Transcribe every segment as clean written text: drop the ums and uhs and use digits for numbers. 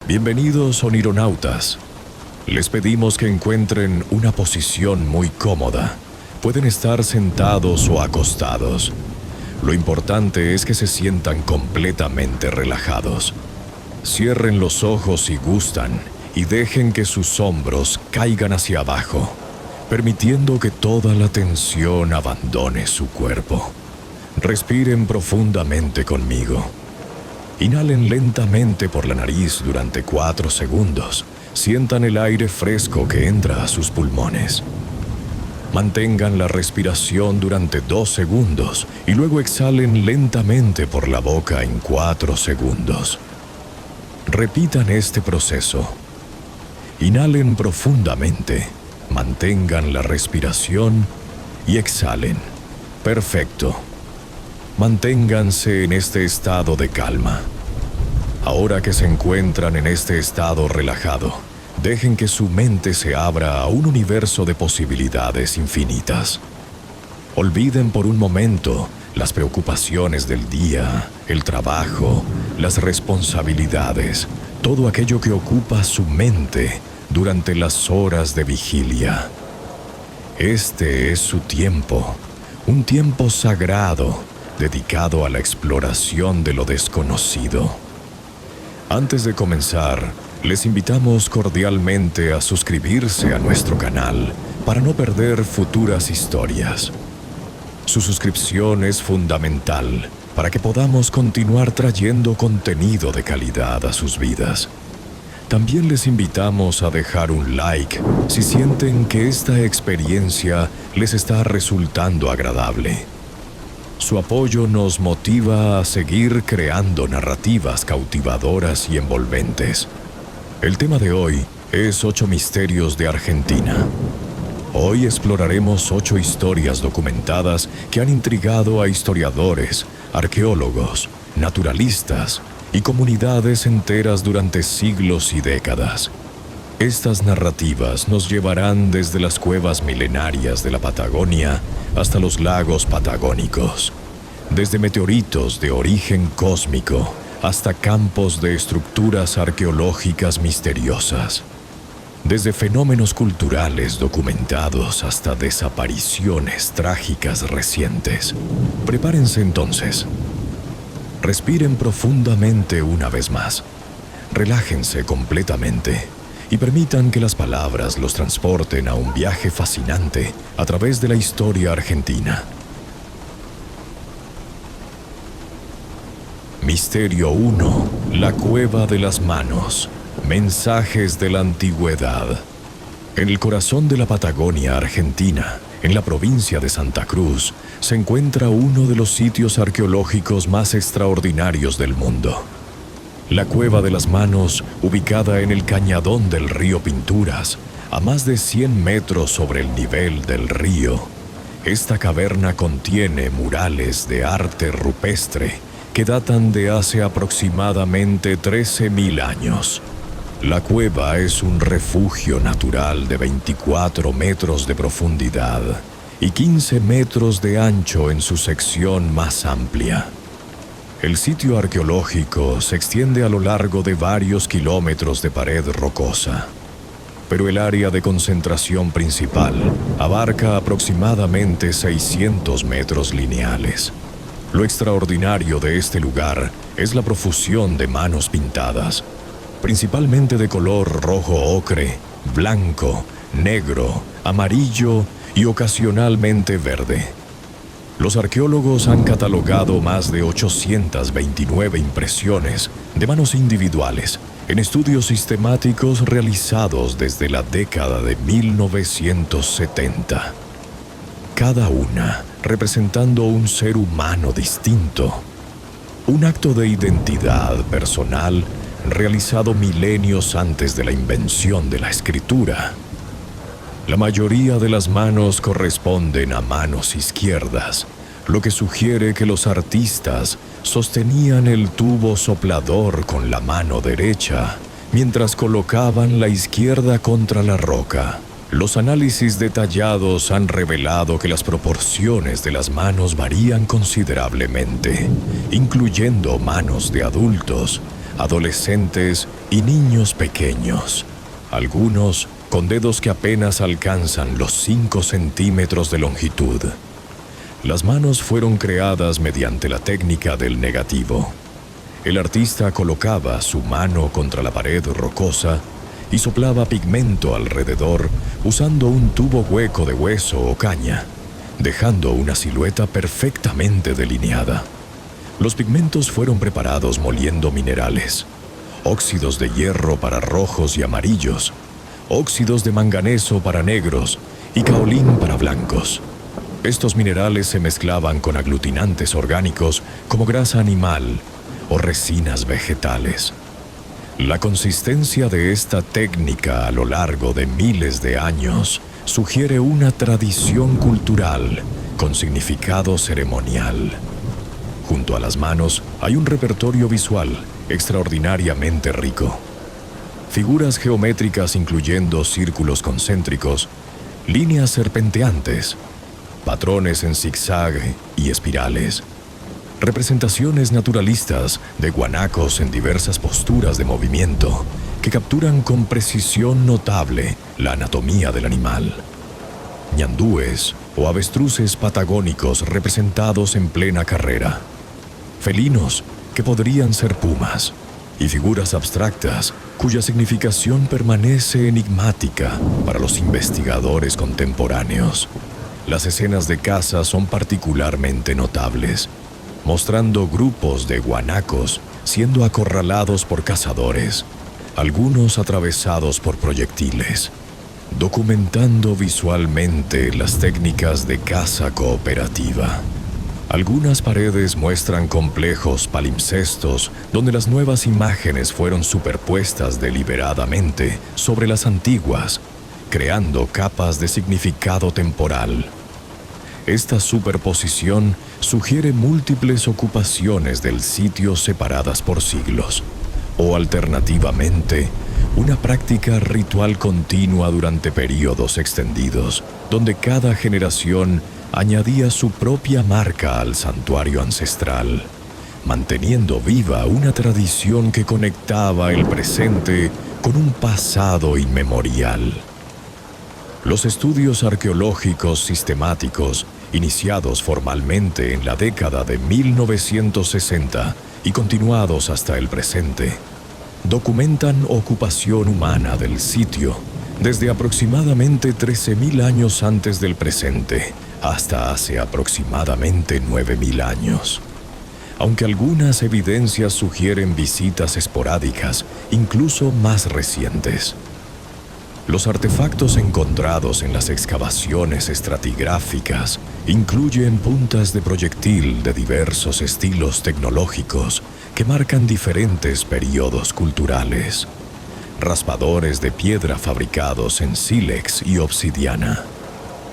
Bienvenidos, onironautas. Les pedimos que encuentren una posición muy cómoda. Pueden estar sentados o acostados. Lo importante es que se sientan completamente relajados. Cierren los ojos si gustan y dejen que sus hombros caigan hacia abajo, permitiendo que toda la tensión abandone su cuerpo. Respiren profundamente conmigo. Inhalen lentamente por la nariz durante 4 segundos. Sientan el aire fresco que entra a sus pulmones. Mantengan la respiración durante 2 segundos y luego exhalen lentamente por la boca en 4 segundos. Repitan este proceso. Inhalen profundamente, mantengan la respiración y exhalen. Perfecto. Manténganse en este estado de calma. Ahora que se encuentran en este estado relajado, dejen que su mente se abra a un universo de posibilidades infinitas. Olviden por un momento las preocupaciones del día, el trabajo, las responsabilidades, todo aquello que ocupa su mente durante las horas de vigilia. Este es su tiempo, un tiempo sagrado dedicado a la exploración de lo desconocido. Antes de comenzar, les invitamos cordialmente a suscribirse a nuestro canal para no perder futuras historias. Su suscripción es fundamental para que podamos continuar trayendo contenido de calidad a sus vidas. También les invitamos a dejar un like si sienten que esta experiencia les está resultando agradable. Su apoyo nos motiva a seguir creando narrativas cautivadoras y envolventes. El tema de hoy es 8 misterios de Argentina. Hoy exploraremos 8 historias documentadas que han intrigado a historiadores, arqueólogos, naturalistas y comunidades enteras durante siglos y décadas. Estas narrativas nos llevarán desde las cuevas milenarias de la Patagonia hasta los lagos patagónicos, desde meteoritos de origen cósmico hasta campos de estructuras arqueológicas misteriosas, desde fenómenos culturales documentados hasta desapariciones trágicas recientes. Prepárense entonces. Respiren profundamente una vez más. Relájense completamente y permitan que las palabras los transporten a un viaje fascinante a través de la historia argentina. Misterio 1. La Cueva de las Manos. Mensajes de la Antigüedad. En el corazón de la Patagonia Argentina, en la provincia de Santa Cruz, se encuentra uno de los sitios arqueológicos más extraordinarios del mundo. La Cueva de las Manos, ubicada en el cañadón del río Pinturas, a más de 100 metros sobre el nivel del río. Esta caverna contiene murales de arte rupestre que datan de hace aproximadamente 13.000 años. La cueva es un refugio natural de 24 metros de profundidad y 15 metros de ancho en su sección más amplia. El sitio arqueológico se extiende a lo largo de varios kilómetros de pared rocosa, pero el área de concentración principal abarca aproximadamente 600 metros lineales. Lo extraordinario de este lugar es la profusión de manos pintadas, principalmente de color rojo ocre, blanco, negro, amarillo y ocasionalmente verde. Los arqueólogos han catalogado más de 829 impresiones de manos individuales en estudios sistemáticos realizados desde la década de 1970. Cada una representando un ser humano distinto. Un acto de identidad personal realizado milenios antes de la invención de la escritura. La mayoría de las manos corresponden a manos izquierdas, lo que sugiere que los artistas sostenían el tubo soplador con la mano derecha, mientras colocaban la izquierda contra la roca. Los análisis detallados han revelado que las proporciones de las manos varían considerablemente, incluyendo manos de adultos, adolescentes y niños pequeños, algunos con dedos que apenas alcanzan los 5 centímetros de longitud. Las manos fueron creadas mediante la técnica del negativo. El artista colocaba su mano contra la pared rocosa y soplaba pigmento alrededor usando un tubo hueco de hueso o caña, dejando una silueta perfectamente delineada. Los pigmentos fueron preparados moliendo minerales, óxidos de hierro para rojos y amarillos, óxidos de manganeso para negros y caolín para blancos. Estos minerales se mezclaban con aglutinantes orgánicos como grasa animal o resinas vegetales. La consistencia de esta técnica a lo largo de miles de años sugiere una tradición cultural con significado ceremonial. Junto a las manos hay un repertorio visual extraordinariamente rico. Figuras geométricas incluyendo círculos concéntricos, líneas serpenteantes, patrones en zigzag y espirales, representaciones naturalistas de guanacos en diversas posturas de movimiento que capturan con precisión notable la anatomía del animal. Ñandúes o avestruces patagónicos representados en plena carrera, felinos que podrían ser pumas, y figuras abstractas cuya significación permanece enigmática para los investigadores contemporáneos. Las escenas de caza son particularmente notables, mostrando grupos de guanacos siendo acorralados por cazadores, algunos atravesados por proyectiles, documentando visualmente las técnicas de caza cooperativa. Algunas paredes muestran complejos palimpsestos donde las nuevas imágenes fueron superpuestas deliberadamente sobre las antiguas, creando capas de significado temporal. Esta superposición sugiere múltiples ocupaciones del sitio separadas por siglos, o alternativamente, una práctica ritual continua durante períodos extendidos, donde cada generación añadía su propia marca al santuario ancestral, manteniendo viva una tradición que conectaba el presente con un pasado inmemorial. Los estudios arqueológicos sistemáticos, iniciados formalmente en la década de 1960 y continuados hasta el presente, documentan ocupación humana del sitio desde aproximadamente 13.000 años antes del presente hasta hace aproximadamente 9.000 años. Aunque algunas evidencias sugieren visitas esporádicas, incluso más recientes. Los artefactos encontrados en las excavaciones estratigráficas incluyen puntas de proyectil de diversos estilos tecnológicos que marcan diferentes periodos culturales, raspadores de piedra fabricados en sílex y obsidiana,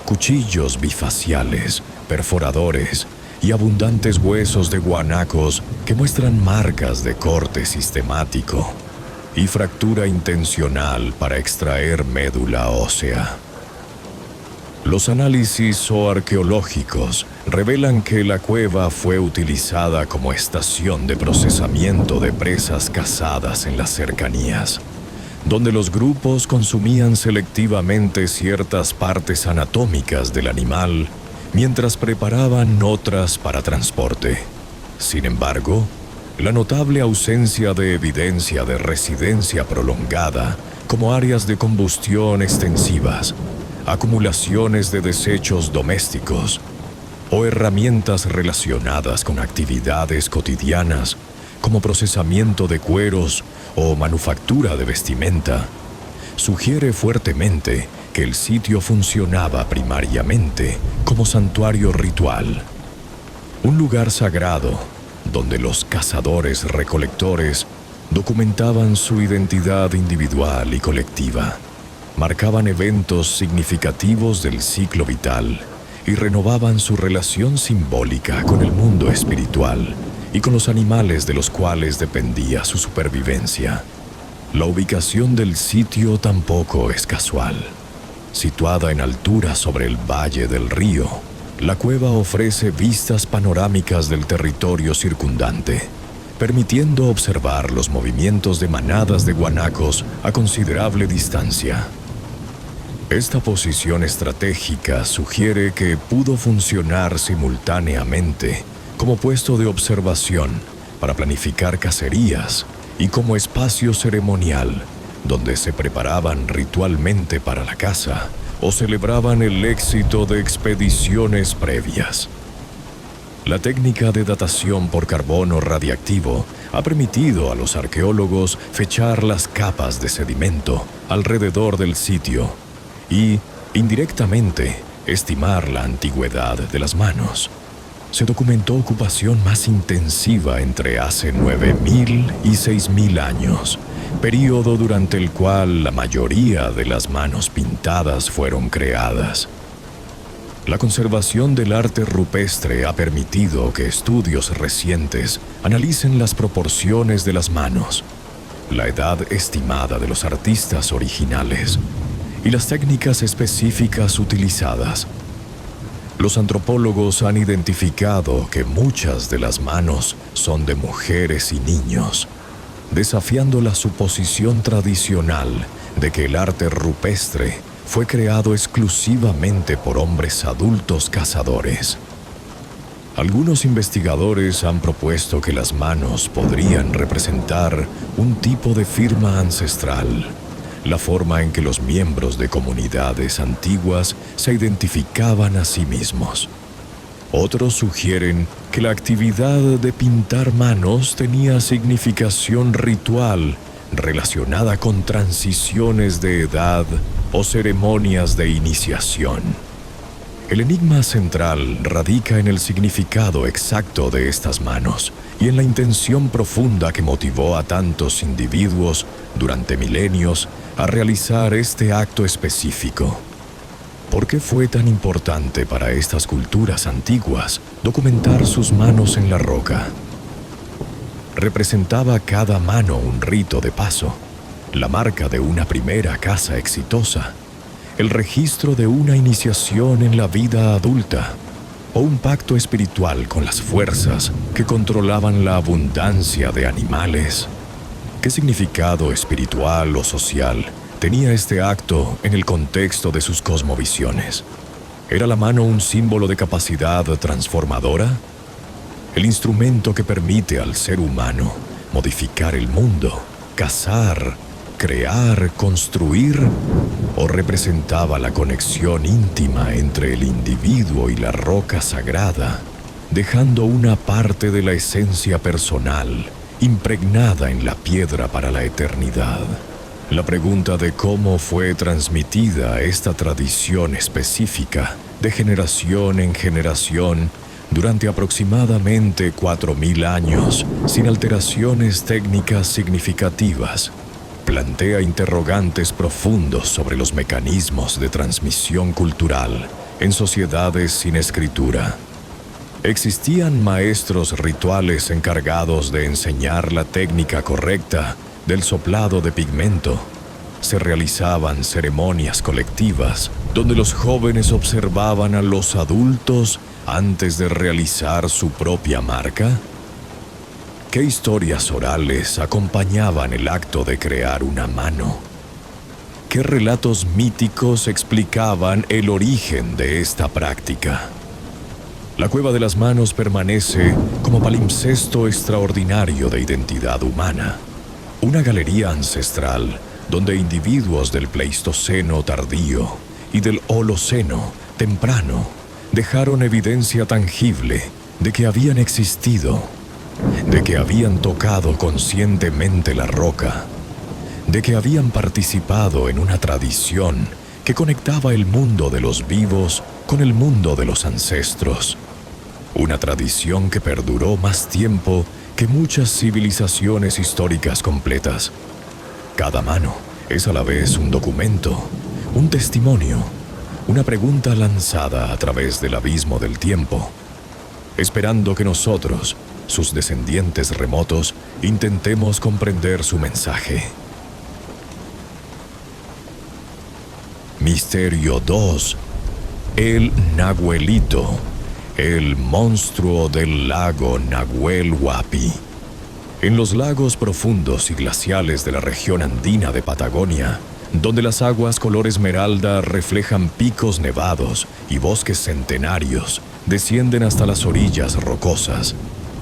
cuchillos bifaciales, perforadores y abundantes huesos de guanacos que muestran marcas de corte sistemático y fractura intencional para extraer médula ósea. Los análisis zooarqueológicos revelan que la cueva fue utilizada como estación de procesamiento de presas cazadas en las cercanías, donde los grupos consumían selectivamente ciertas partes anatómicas del animal mientras preparaban otras para transporte. Sin embargo, la notable ausencia de evidencia de residencia prolongada, como áreas de combustión extensivas, acumulaciones de desechos domésticos o herramientas relacionadas con actividades cotidianas como procesamiento de cueros o manufactura de vestimenta, sugiere fuertemente que el sitio funcionaba primariamente como santuario ritual, un lugar sagrado donde los cazadores-recolectores documentaban su identidad individual y colectiva, marcaban eventos significativos del ciclo vital y renovaban su relación simbólica con el mundo espiritual y con los animales de los cuales dependía su supervivencia. La ubicación del sitio tampoco es casual. Situada en altura sobre el valle del río, la cueva ofrece vistas panorámicas del territorio circundante, permitiendo observar los movimientos de manadas de guanacos a considerable distancia. Esta posición estratégica sugiere que pudo funcionar simultáneamente como puesto de observación para planificar cacerías y como espacio ceremonial donde se preparaban ritualmente para la caza o celebraban el éxito de expediciones previas. La técnica de datación por carbono radiactivo ha permitido a los arqueólogos fechar las capas de sedimento alrededor del sitio y, indirectamente, estimar la antigüedad de las manos. Se documentó ocupación más intensiva entre hace 9.000 y 6.000 años, período durante el cual la mayoría de las manos pintadas fueron creadas. La conservación del arte rupestre ha permitido que estudios recientes analicen las proporciones de las manos, la edad estimada de los artistas originales y las técnicas específicas utilizadas. Los antropólogos han identificado que muchas de las manos son de mujeres y niños, desafiando la suposición tradicional de que el arte rupestre fue creado exclusivamente por hombres adultos cazadores. Algunos investigadores han propuesto que las manos podrían representar un tipo de firma ancestral, la forma en que los miembros de comunidades antiguas se identificaban a sí mismos. Otros sugieren que la actividad de pintar manos tenía significación ritual relacionada con transiciones de edad o ceremonias de iniciación. El enigma central radica en el significado exacto de estas manos y en la intención profunda que motivó a tantos individuos durante milenios a realizar este acto específico. ¿Por qué fue tan importante para estas culturas antiguas documentar sus manos en la roca? Representaba cada mano un rito de paso, la marca de una primera caza exitosa, el registro de una iniciación en la vida adulta o un pacto espiritual con las fuerzas que controlaban la abundancia de animales. ¿Qué significado espiritual o social tenía este acto en el contexto de sus cosmovisiones? ¿Era la mano un símbolo de capacidad transformadora? El instrumento que permite al ser humano modificar el mundo, cazar, crear, construir, o representaba la conexión íntima entre el individuo y la roca sagrada, dejando una parte de la esencia personal impregnada en la piedra para la eternidad. La pregunta de cómo fue transmitida esta tradición específica de generación en generación durante aproximadamente 4.000 años, sin alteraciones técnicas significativas, plantea interrogantes profundos sobre los mecanismos de transmisión cultural en sociedades sin escritura. ¿Existían maestros rituales encargados de enseñar la técnica correcta del soplado de pigmento? Se realizaban ceremonias colectivas donde los jóvenes observaban a los adultos antes de realizar su propia marca. ¿Qué historias orales acompañaban el acto de crear una mano? ¿Qué relatos míticos explicaban el origen de esta práctica? La Cueva de las Manos permanece como palimpsesto extraordinario de identidad humana, una galería ancestral donde individuos del Pleistoceno tardío y del Holoceno temprano dejaron evidencia tangible de que habían existido, de que habían tocado conscientemente la roca, de que habían participado en una tradición que conectaba el mundo de los vivos con el mundo de los ancestros. Una tradición que perduró más tiempo que muchas civilizaciones históricas completas. Cada mano es a la vez un documento, un testimonio, una pregunta lanzada a través del abismo del tiempo, esperando que nosotros, sus descendientes remotos, intentemos comprender su mensaje. Misterio 2. El Nahuelito, el monstruo del lago Nahuel Huapi. En los lagos profundos y glaciales de la región andina de Patagonia, donde las aguas color esmeralda reflejan picos nevados y bosques centenarios, descienden hasta las orillas rocosas,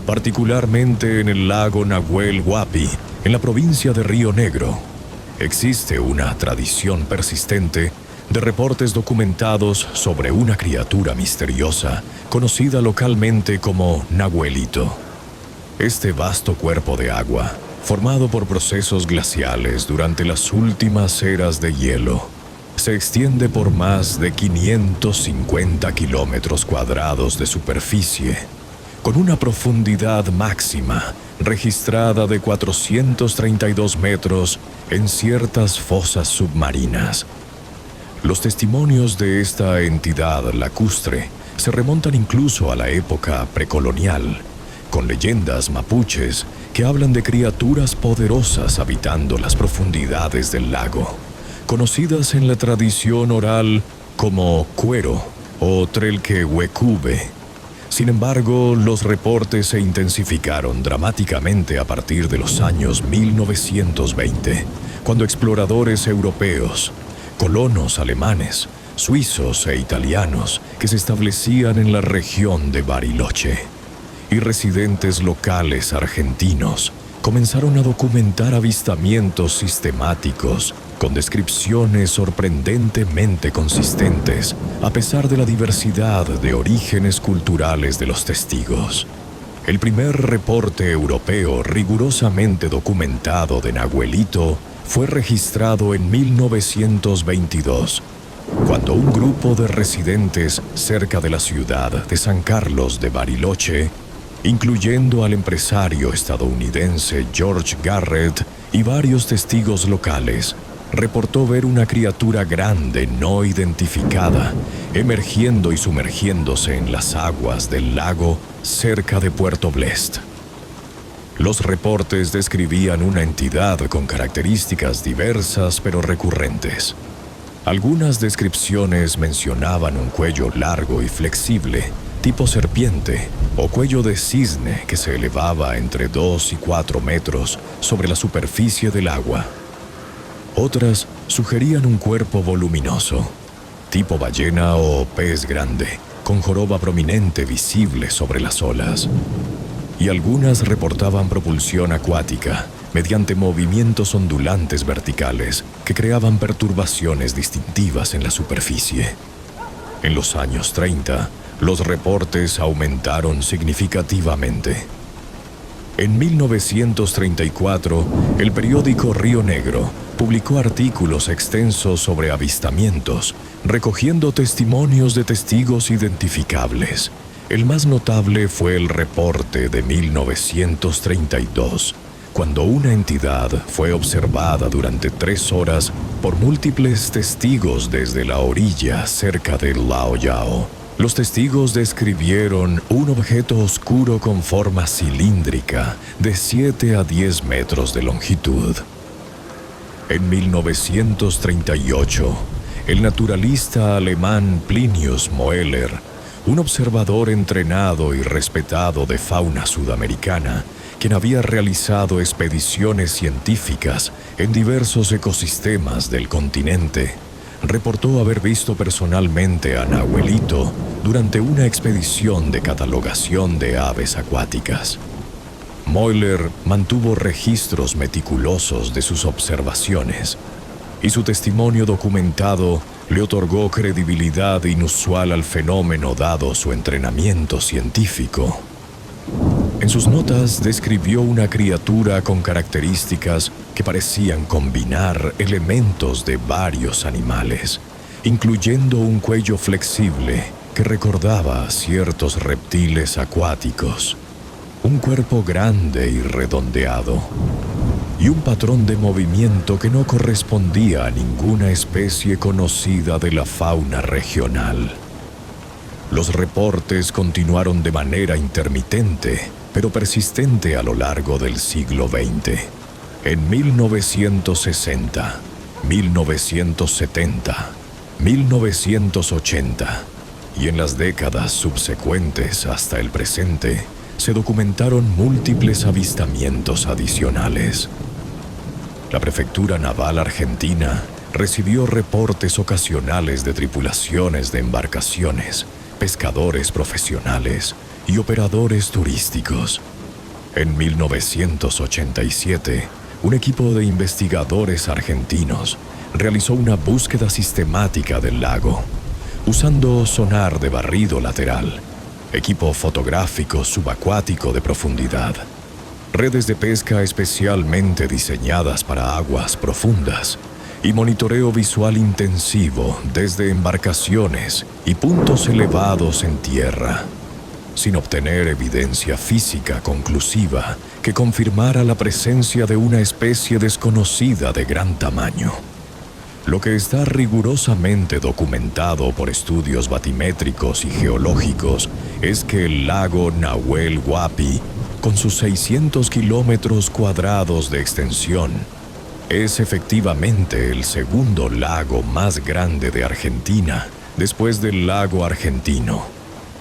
particularmente en el lago Nahuel Huapi, en la provincia de Río Negro. Existe una tradición persistente de reportes documentados sobre una criatura misteriosa conocida localmente como Nahuelito. Este vasto cuerpo de agua, formado por procesos glaciales durante las últimas eras de hielo, se extiende por más de 550 kilómetros cuadrados de superficie, con una profundidad máxima registrada de 432 metros en ciertas fosas submarinas. Los testimonios de esta entidad lacustre se remontan incluso a la época precolonial, con leyendas mapuches que hablan de criaturas poderosas habitando las profundidades del lago, conocidas en la tradición oral como Cuero o Trelquehuecube. Sin embargo, los reportes se intensificaron dramáticamente a partir de los años 1920, cuando exploradores europeos, colonos alemanes, suizos e italianos que se establecían en la región de Bariloche y residentes locales argentinos comenzaron a documentar avistamientos sistemáticos con descripciones sorprendentemente consistentes, a pesar de la diversidad de orígenes culturales de los testigos. El primer reporte europeo rigurosamente documentado de Nahuelito fue registrado en 1922, cuando un grupo de residentes cerca de la ciudad de San Carlos de Bariloche, incluyendo al empresario estadounidense George Garrett y varios testigos locales, reportó ver una criatura grande no identificada emergiendo y sumergiéndose en las aguas del lago cerca de Puerto Blest. Los reportes describían una entidad con características diversas pero recurrentes. Algunas descripciones mencionaban un cuello largo y flexible, tipo serpiente, o cuello de cisne que se elevaba entre 2 y 4 metros sobre la superficie del agua. Otras sugerían un cuerpo voluminoso, tipo ballena o pez grande, con joroba prominente visible sobre las olas. Y algunas reportaban propulsión acuática mediante movimientos ondulantes verticales que creaban perturbaciones distintivas en la superficie. En los años 30, los reportes aumentaron significativamente. En 1934, el periódico Río Negro publicó artículos extensos sobre avistamientos, recogiendo testimonios de testigos identificables. El más notable fue el reporte de 1932, cuando una entidad fue observada durante 3 horas por múltiples testigos desde la orilla cerca del Lao Yao. Los testigos describieron un objeto oscuro con forma cilíndrica de 7 a 10 metros de longitud. En 1938, el naturalista alemán Plinius Moeller, un observador entrenado y respetado de fauna sudamericana, quien había realizado expediciones científicas en diversos ecosistemas del continente, reportó haber visto personalmente a Nahuelito durante una expedición de catalogación de aves acuáticas. Moeller mantuvo registros meticulosos de sus observaciones, y su testimonio documentado le otorgó credibilidad inusual al fenómeno dado su entrenamiento científico. En sus notas describió una criatura con características que parecían combinar elementos de varios animales, incluyendo un cuello flexible que recordaba a ciertos reptiles acuáticos, un cuerpo grande y redondeado, y un patrón de movimiento que no correspondía a ninguna especie conocida de la fauna regional. Los reportes continuaron de manera intermitente, pero persistente a lo largo del siglo XX. En 1960, 1970, 1980 y en las décadas subsecuentes hasta el presente, se documentaron múltiples avistamientos adicionales. La Prefectura Naval Argentina recibió reportes ocasionales de tripulaciones de embarcaciones, pescadores profesionales y operadores turísticos. En 1987, un equipo de investigadores argentinos realizó una búsqueda sistemática del lago, usando sonar de barrido lateral, equipo fotográfico subacuático de profundidad, redes de pesca especialmente diseñadas para aguas profundas y monitoreo visual intensivo desde embarcaciones y puntos elevados en tierra, sin obtener evidencia física conclusiva que confirmara la presencia de una especie desconocida de gran tamaño. Lo que está rigurosamente documentado por estudios batimétricos y geológicos es que el lago Nahuel Huapi, con sus 600 kilómetros cuadrados de extensión, es efectivamente el segundo lago más grande de Argentina después del lago Argentino,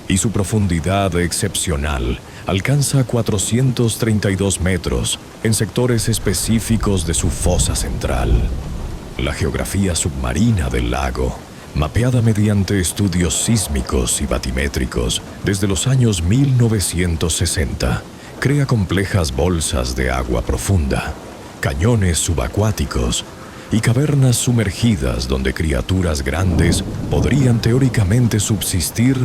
y su profundidad excepcional alcanza 432 metros en sectores específicos de su fosa central. La geografía submarina del lago, mapeada mediante estudios sísmicos y batimétricos desde los años 1960, crea complejas bolsas de agua profunda, cañones subacuáticos y cavernas sumergidas donde criaturas grandes podrían teóricamente subsistir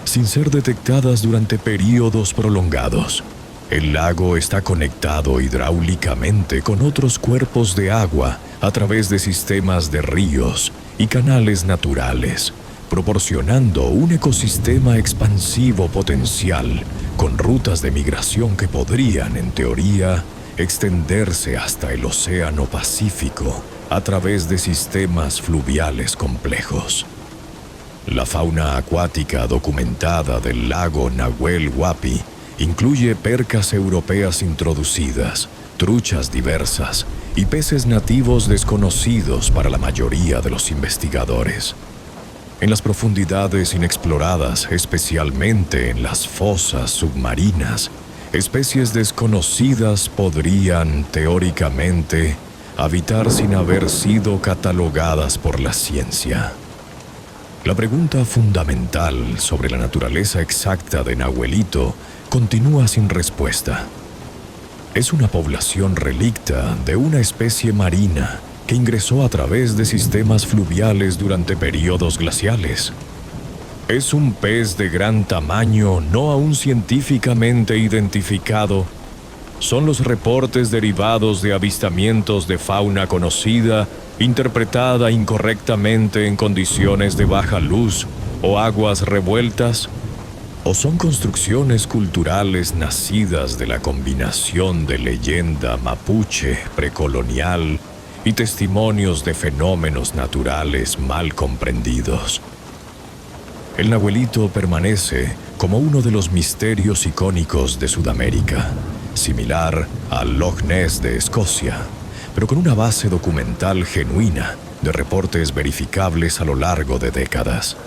sin ser detectadas durante períodos prolongados. El lago está conectado hidráulicamente con otros cuerpos de agua a través de sistemas de ríos y canales naturales, proporcionando un ecosistema expansivo potencial con rutas de migración que podrían, en teoría, extenderse hasta el Océano Pacífico a través de sistemas fluviales complejos. La fauna acuática documentada del lago Nahuel Huapi incluye percas europeas introducidas, truchas diversas y peces nativos desconocidos para la mayoría de los investigadores. En las profundidades inexploradas, especialmente en las fosas submarinas, especies desconocidas podrían, teóricamente, habitar sin haber sido catalogadas por la ciencia. La pregunta fundamental sobre la naturaleza exacta de Nahuelito continúa sin respuesta. Es una población relicta de una especie marina que ingresó a través de sistemas fluviales durante períodos glaciales. Es un pez de gran tamaño no aún científicamente identificado. Son los reportes derivados de avistamientos de fauna conocida, interpretada incorrectamente en condiciones de baja luz o aguas revueltas, o son construcciones culturales nacidas de la combinación de leyenda mapuche precolonial y testimonios de fenómenos naturales mal comprendidos. El Nahuelito permanece como uno de los misterios icónicos de Sudamérica, similar al Loch Ness de Escocia, pero con una base documental genuina de reportes verificables a lo largo de décadas.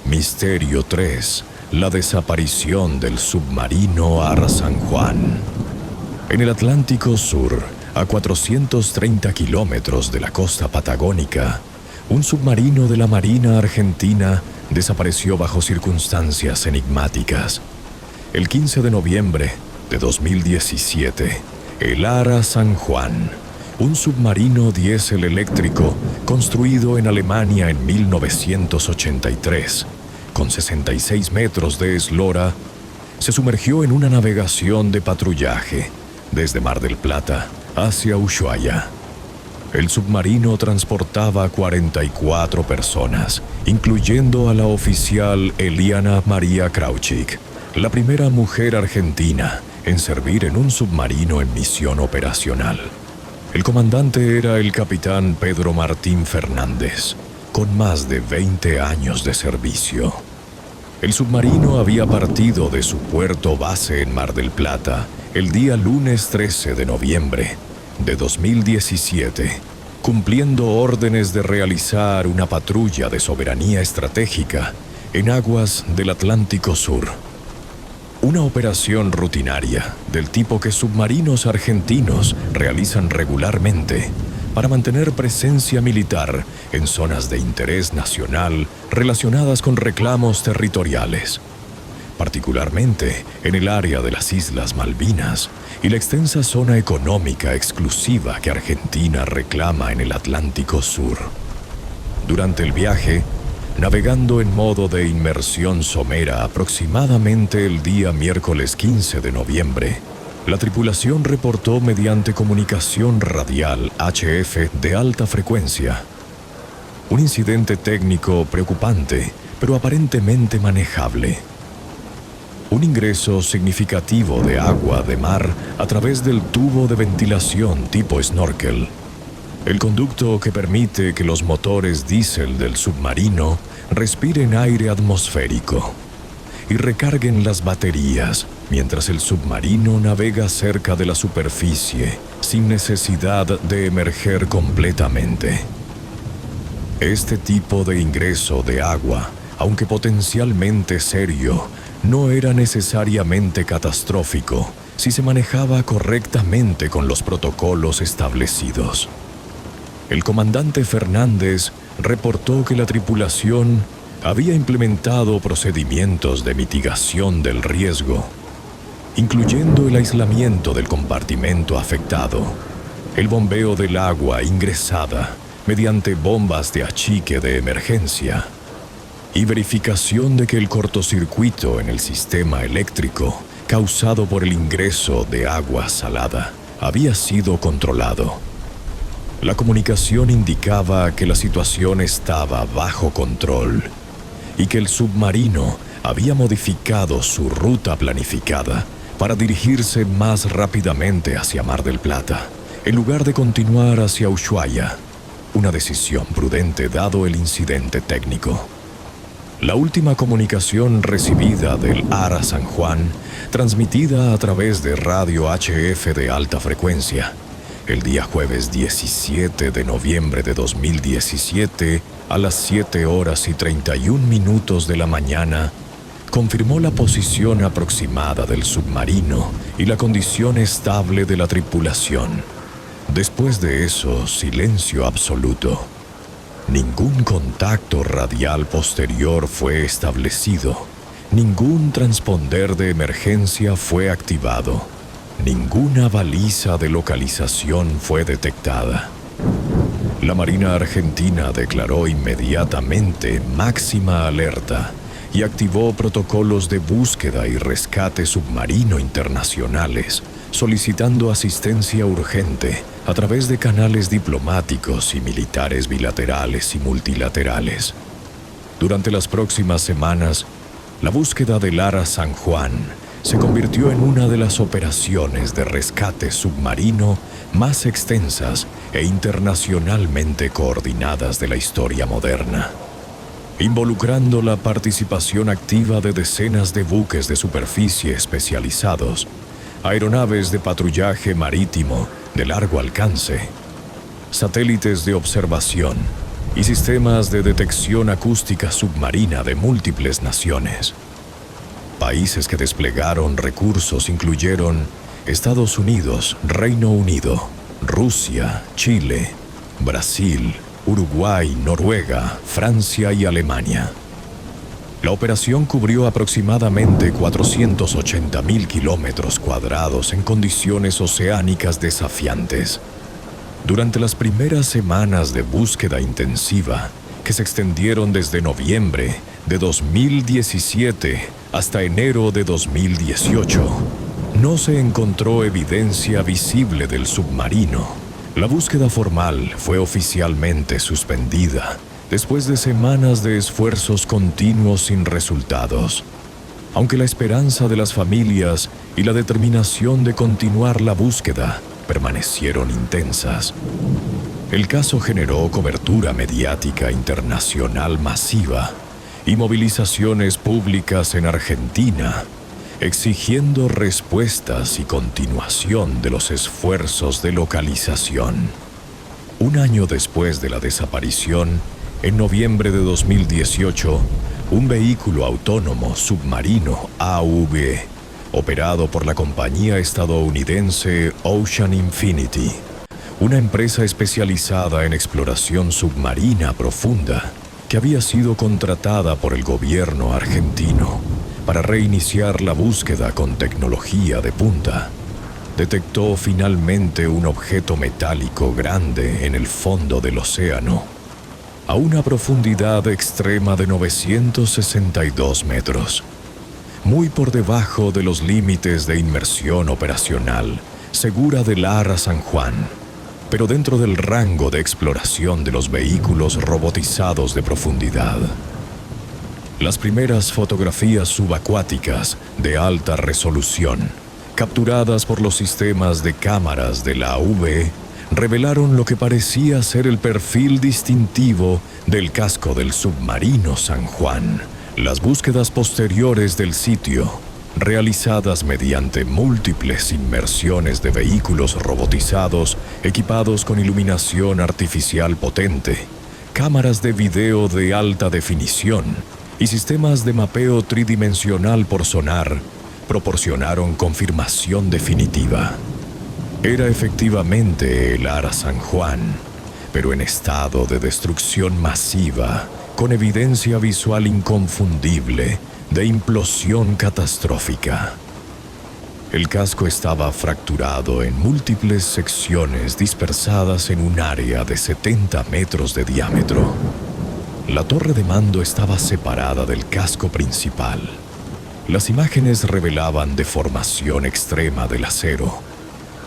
Misterio 3. La desaparición del submarino Ara San Juan. En el Atlántico Sur, a 430 kilómetros de la costa patagónica, un submarino de la Marina Argentina desapareció bajo circunstancias enigmáticas. El 15 de noviembre de 2017, el Ara San Juan, un submarino diésel eléctrico construido en Alemania en 1983, con 66 metros de eslora, se sumergió en una navegación de patrullaje desde Mar del Plata hacia Ushuaia. El submarino transportaba 44 personas, incluyendo a la oficial Eliana María Krauchik, la primera mujer argentina en servir en un submarino en misión operacional. El comandante era el capitán Pedro Martín Fernández, con más de 20 años de servicio. El submarino había partido de su puerto base en Mar del Plata el día lunes 13 de noviembre de 2017, cumpliendo órdenes de realizar una patrulla de soberanía estratégica en aguas del Atlántico Sur. Una operación rutinaria del tipo que submarinos argentinos realizan regularmente para mantener presencia militar en zonas de interés nacional relacionadas con reclamos territoriales, particularmente en el área de las Islas Malvinas y la extensa zona económica exclusiva que Argentina reclama en el Atlántico Sur. Durante el viaje, navegando en modo de inmersión somera aproximadamente el día miércoles 15 de noviembre, la tripulación reportó mediante comunicación radial HF de alta frecuencia un incidente técnico preocupante, pero aparentemente manejable. Un ingreso significativo de agua de mar a través del tubo de ventilación tipo snorkel, el conducto que permite que los motores diésel del submarino respiren aire atmosférico y recarguen las baterías mientras el submarino navega cerca de la superficie sin necesidad de emerger completamente. Este tipo de ingreso de agua, aunque potencialmente serio, no era necesariamente catastrófico si se manejaba correctamente con los protocolos establecidos. El comandante Fernández reportó que la tripulación había implementado procedimientos de mitigación del riesgo, incluyendo el aislamiento del compartimento afectado, el bombeo del agua ingresada mediante bombas de achique de emergencia y verificación de que el cortocircuito en el sistema eléctrico causado por el ingreso de agua salada había sido controlado. La comunicación indicaba que la situación estaba bajo control y que el submarino había modificado su ruta planificada para dirigirse más rápidamente hacia Mar del Plata, en lugar de continuar hacia Ushuaia, una decisión prudente dado el incidente técnico. La última comunicación recibida del ARA San Juan, transmitida a través de radio HF de alta frecuencia, el día jueves 17 de noviembre de 2017, a las 7:31 de la mañana, confirmó la posición aproximada del submarino y la condición estable de la tripulación. Después de eso, silencio absoluto. Ningún contacto radial posterior fue establecido. Ningún transponder de emergencia fue activado. Ninguna baliza de localización fue detectada. La Marina Argentina declaró inmediatamente máxima alerta y activó protocolos de búsqueda y rescate submarino internacionales, solicitando asistencia urgente a través de canales diplomáticos y militares bilaterales y multilaterales. Durante las próximas semanas, la búsqueda del ARA San Juan se convirtió en una de las operaciones de rescate submarino más extensas e internacionalmente coordinadas de la historia moderna, involucrando la participación activa de decenas de buques de superficie especializados, aeronaves de patrullaje marítimo de largo alcance, satélites de observación y sistemas de detección acústica submarina de múltiples naciones. Países que desplegaron recursos incluyeron Estados Unidos, Reino Unido, Rusia, Chile, Brasil, Uruguay, Noruega, Francia y Alemania. La operación cubrió aproximadamente 480.000 kilómetros cuadrados en condiciones oceánicas desafiantes. Durante las primeras semanas de búsqueda intensiva, que se extendieron desde noviembre de 2017 hasta enero de 2018, no se encontró evidencia visible del submarino. La búsqueda formal fue oficialmente suspendida después de semanas de esfuerzos continuos sin resultados, aunque la esperanza de las familias y la determinación de continuar la búsqueda permanecieron intensas. El caso generó cobertura mediática internacional masiva y movilizaciones públicas en Argentina, exigiendo respuestas y continuación de los esfuerzos de localización. Un año después de la desaparición, en noviembre de 2018, un vehículo autónomo submarino AV, operado por la compañía estadounidense Ocean Infinity, una empresa especializada en exploración submarina profunda que había sido contratada por el gobierno argentino para reiniciar la búsqueda con tecnología de punta. Detectó finalmente un objeto metálico grande en el fondo del océano, a una profundidad extrema de 962 metros, muy por debajo de los límites de inmersión operacional segura del ARA San Juan, pero dentro del rango de exploración de los vehículos robotizados de profundidad. Las primeras fotografías subacuáticas de alta resolución, capturadas por los sistemas de cámaras de la AV, revelaron lo que parecía ser el perfil distintivo del casco del submarino San Juan. Las búsquedas posteriores del sitio, realizadas mediante múltiples inmersiones de vehículos robotizados equipados con iluminación artificial potente, cámaras de video de alta definición y sistemas de mapeo tridimensional por sonar, proporcionaron confirmación definitiva. Era efectivamente el ARA San Juan, pero en estado de destrucción masiva, con evidencia visual inconfundible de implosión catastrófica. El casco estaba fracturado en múltiples secciones dispersadas en un área de 70 metros de diámetro. La torre de mando estaba separada del casco principal. Las imágenes revelaban deformación extrema del acero,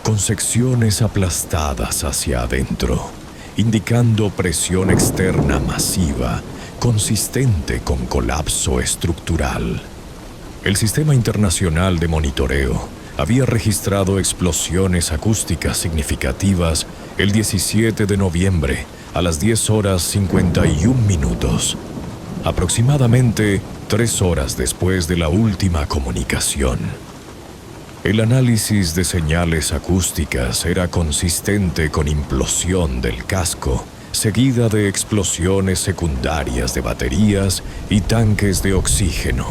con secciones aplastadas hacia adentro, indicando presión externa masiva, consistente con colapso estructural. El Sistema Internacional de Monitoreo había registrado explosiones acústicas significativas el 17 de noviembre a las 10 horas 51 minutos, aproximadamente 3 horas después de la última comunicación. El análisis de señales acústicas era consistente con implosión del casco, seguida de explosiones secundarias de baterías y tanques de oxígeno.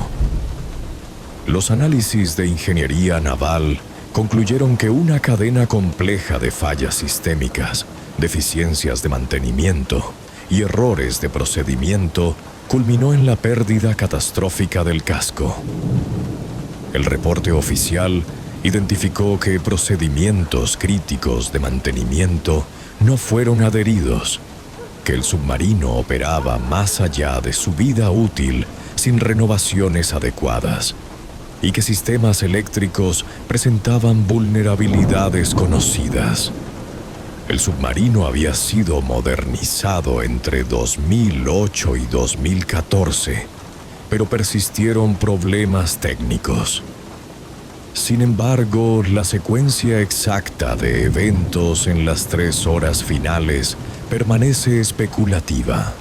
Los análisis de ingeniería naval concluyeron que una cadena compleja de fallas sistémicas, deficiencias de mantenimiento y errores de procedimiento culminó en la pérdida catastrófica del casco. El reporte oficial identificó que procedimientos críticos de mantenimiento no fueron adheridos, que el submarino operaba más allá de su vida útil sin renovaciones adecuadas y que sistemas eléctricos presentaban vulnerabilidades conocidas. El submarino había sido modernizado entre 2008 y 2014, pero persistieron problemas técnicos. Sin embargo, la secuencia exacta de eventos en las 3 horas finales permanece especulativa.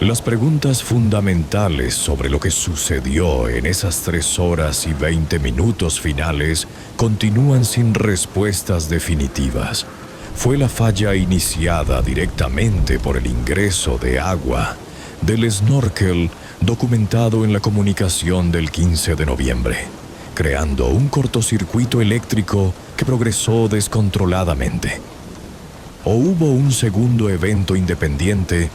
Las preguntas fundamentales sobre lo que sucedió en esas 3 horas y 20 minutos finales continúan sin respuestas definitivas. Fue la falla iniciada directamente por el ingreso de agua del snorkel documentado en la comunicación del 15 de noviembre, creando un cortocircuito eléctrico que progresó descontroladamente. ¿O hubo un segundo evento independiente,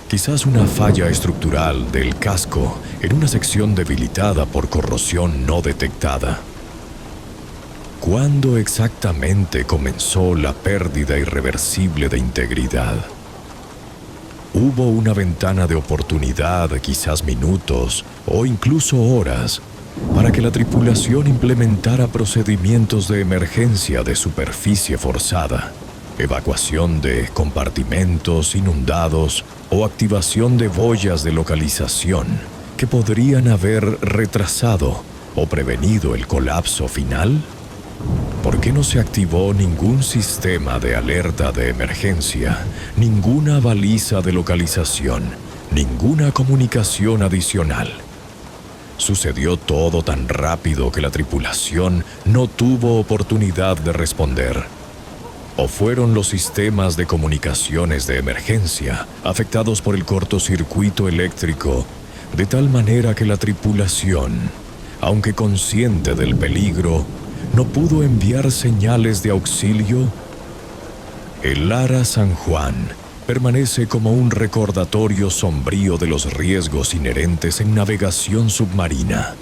quizás una falla estructural del casco en una sección debilitada por corrosión no detectada? ¿Cuándo exactamente comenzó la pérdida irreversible de integridad? ¿Hubo una ventana de oportunidad, quizás minutos o incluso horas, para que la tripulación implementara procedimientos de emergencia de superficie forzada, evacuación de compartimentos inundados o activación de boyas de localización que podrían haber retrasado o prevenido el colapso final? ¿Por qué no se activó ningún sistema de alerta de emergencia, ninguna baliza de localización, ninguna comunicación adicional? Sucedió todo tan rápido que la tripulación no tuvo oportunidad de responder. ¿O fueron los sistemas de comunicaciones de emergencia, afectados por el cortocircuito eléctrico, de tal manera que la tripulación, aunque consciente del peligro, no pudo enviar señales de auxilio. El Lara San Juan permanece como un recordatorio sombrío de los riesgos inherentes en navegación submarina,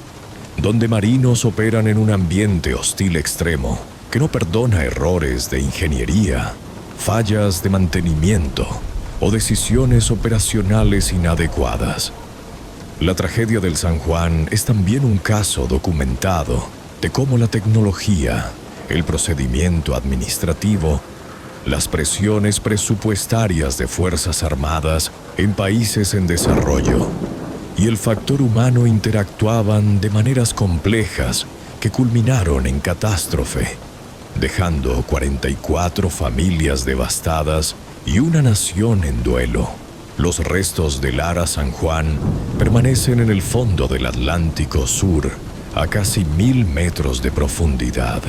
donde marinos operan en un ambiente hostil extremo que no perdona errores de ingeniería, fallas de mantenimiento o decisiones operacionales inadecuadas. La tragedia del San Juan es también un caso documentado de cómo la tecnología, el procedimiento administrativo, las presiones presupuestarias de Fuerzas Armadas en países en desarrollo y el factor humano interactuaban de maneras complejas que culminaron en catástrofe, dejando 44 familias devastadas y una nación en duelo. Los restos del Lara San Juan permanecen en el fondo del Atlántico Sur, a casi 1000 metros de profundidad.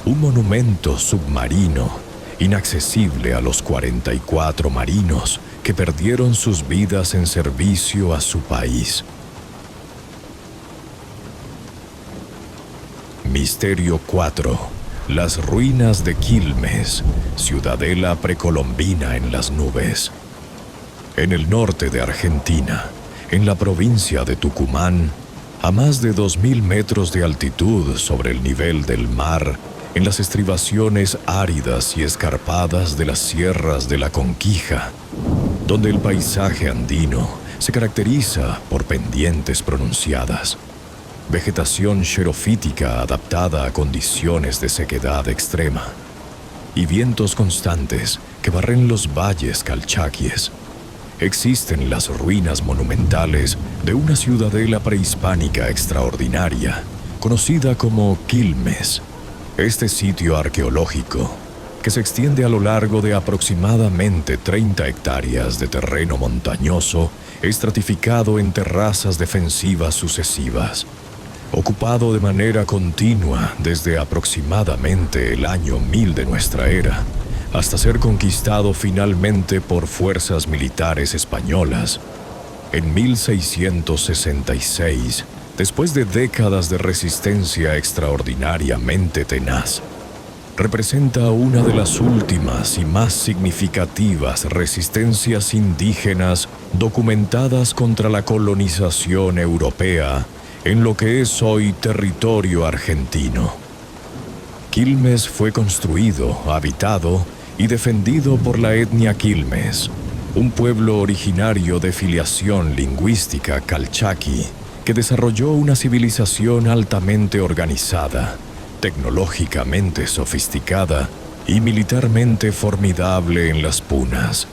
Un monumento submarino inaccesible a los 44 marinos que perdieron sus vidas en servicio a su país. Misterio 4. Las ruinas de Quilmes, ciudadela precolombina en las nubes. En el norte de Argentina, en la provincia de Tucumán, a más de 2000 metros de altitud sobre el nivel del mar, en las estribaciones áridas y escarpadas de las sierras de la Conquija, donde el paisaje andino se caracteriza por pendientes pronunciadas, vegetación xerofítica adaptada a condiciones de sequedad extrema y vientos constantes que barren los valles calchaquíes. Existen las ruinas monumentales de una ciudadela prehispánica extraordinaria, conocida como Quilmes. Este sitio arqueológico, que se extiende a lo largo de aproximadamente 30 hectáreas de terreno montañoso, estratificado en terrazas defensivas sucesivas, ocupado de manera continua desde aproximadamente el año 1000 de nuestra era, hasta ser conquistado finalmente por fuerzas militares españolas. En 1666, después de décadas de resistencia extraordinariamente tenaz, representa una de las últimas y más significativas resistencias indígenas documentadas contra la colonización europea en lo que es hoy territorio argentino. Quilmes fue construido, habitado y defendido por la etnia Quilmes, un pueblo originario de filiación lingüística calchaquí que desarrolló una civilización altamente organizada, tecnológicamente sofisticada y militarmente formidable en las punas,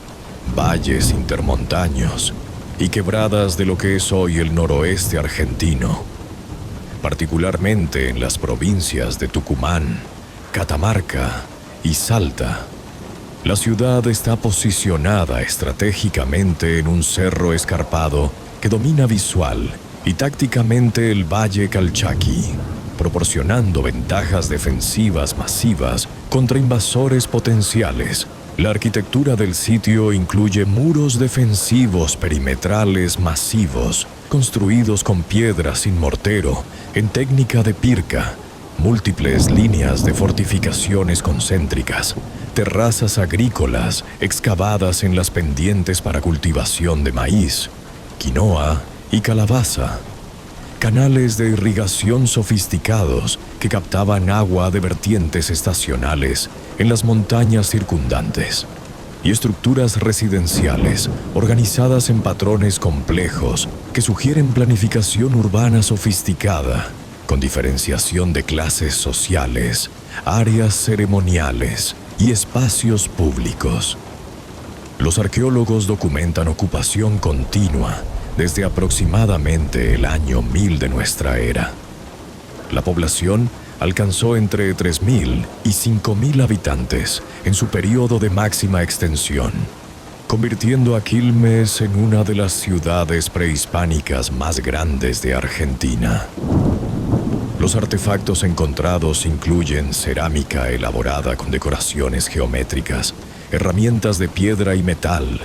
valles intermontaños y quebradas de lo que es hoy el noroeste argentino, particularmente en las provincias de Tucumán, Catamarca y Salta. La ciudad está posicionada estratégicamente en un cerro escarpado que domina visual y tácticamente el Valle Calchaquí, proporcionando ventajas defensivas masivas contra invasores potenciales. La arquitectura del sitio incluye muros defensivos perimetrales masivos, construidos con piedra sin mortero, en técnica de pirca, múltiples líneas de fortificaciones concéntricas, terrazas agrícolas excavadas en las pendientes para cultivación de maíz, quinoa y calabaza, canales de irrigación sofisticados que captaban agua de vertientes estacionales en las montañas circundantes, y estructuras residenciales organizadas en patrones complejos que sugieren planificación urbana sofisticada, con diferenciación de clases sociales, áreas ceremoniales y espacios públicos. Los arqueólogos documentan ocupación continua desde aproximadamente el año 1000 de nuestra era. La población alcanzó entre 3.000 y 5.000 habitantes en su periodo de máxima extensión, convirtiendo a Quilmes en una de las ciudades prehispánicas más grandes de Argentina. Los artefactos encontrados incluyen cerámica elaborada con decoraciones geométricas, herramientas de piedra y metal,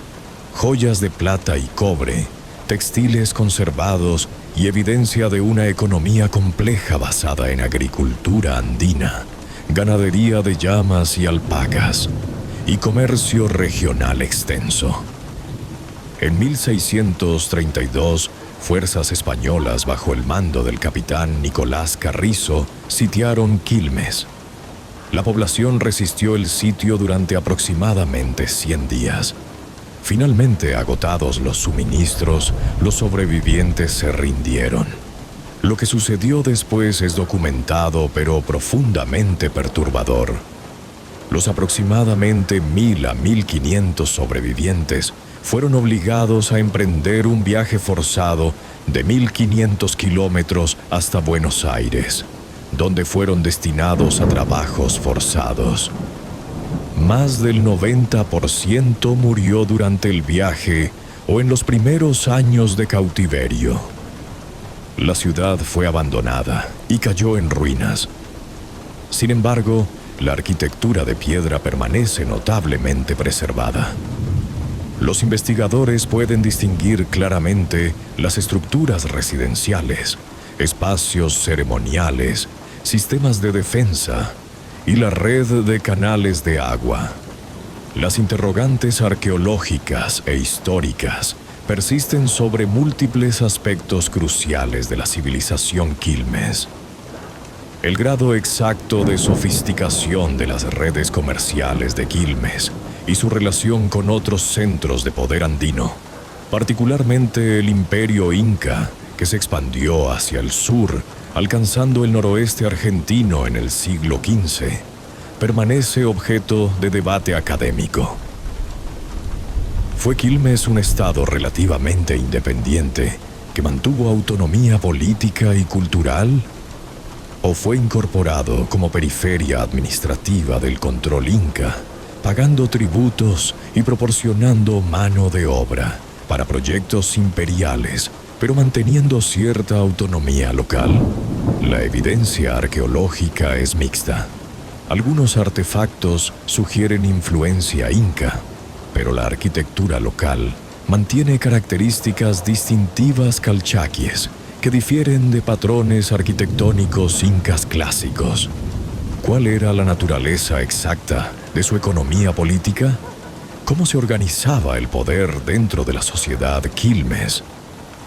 joyas de plata y cobre, textiles conservados y evidencia de una economía compleja basada en agricultura andina, ganadería de llamas y alpacas, y comercio regional extenso. En 1632, fuerzas españolas bajo el mando del capitán Nicolás Carrizo sitiaron Quilmes. La población resistió el sitio durante aproximadamente 100 días. Finalmente, agotados los suministros, los sobrevivientes se rindieron. Lo que sucedió después es documentado, pero profundamente perturbador. Los aproximadamente 1.000 a 1.500 sobrevivientes fueron obligados a emprender un viaje forzado de 1.500 kilómetros hasta Buenos Aires, donde fueron destinados a trabajos forzados. Más del 90% murió durante el viaje o en los primeros años de cautiverio. La ciudad fue abandonada y cayó en ruinas. Sin embargo, la arquitectura de piedra permanece notablemente preservada. Los investigadores pueden distinguir claramente las estructuras residenciales, espacios ceremoniales, sistemas de defensa y la red de canales de agua. Las interrogantes arqueológicas e históricas persisten sobre múltiples aspectos cruciales de la civilización Quilmes. El grado exacto de sofisticación de las redes comerciales de Quilmes y su relación con otros centros de poder andino, particularmente el Imperio Inca, que se expandió hacia el sur, alcanzando el noroeste argentino en el siglo XV, permanece objeto de debate académico. ¿Fue Quilmes un estado relativamente independiente que mantuvo autonomía política y cultural? ¿O fue incorporado como periferia administrativa del control inca, pagando tributos y proporcionando mano de obra para proyectos imperiales, pero manteniendo cierta autonomía local? La evidencia arqueológica es mixta. Algunos artefactos sugieren influencia inca, pero la arquitectura local mantiene características distintivas calchaquíes que difieren de patrones arquitectónicos incas clásicos. ¿Cuál era la naturaleza exacta de su economía política? ¿Cómo se organizaba el poder dentro de la sociedad Quilmes?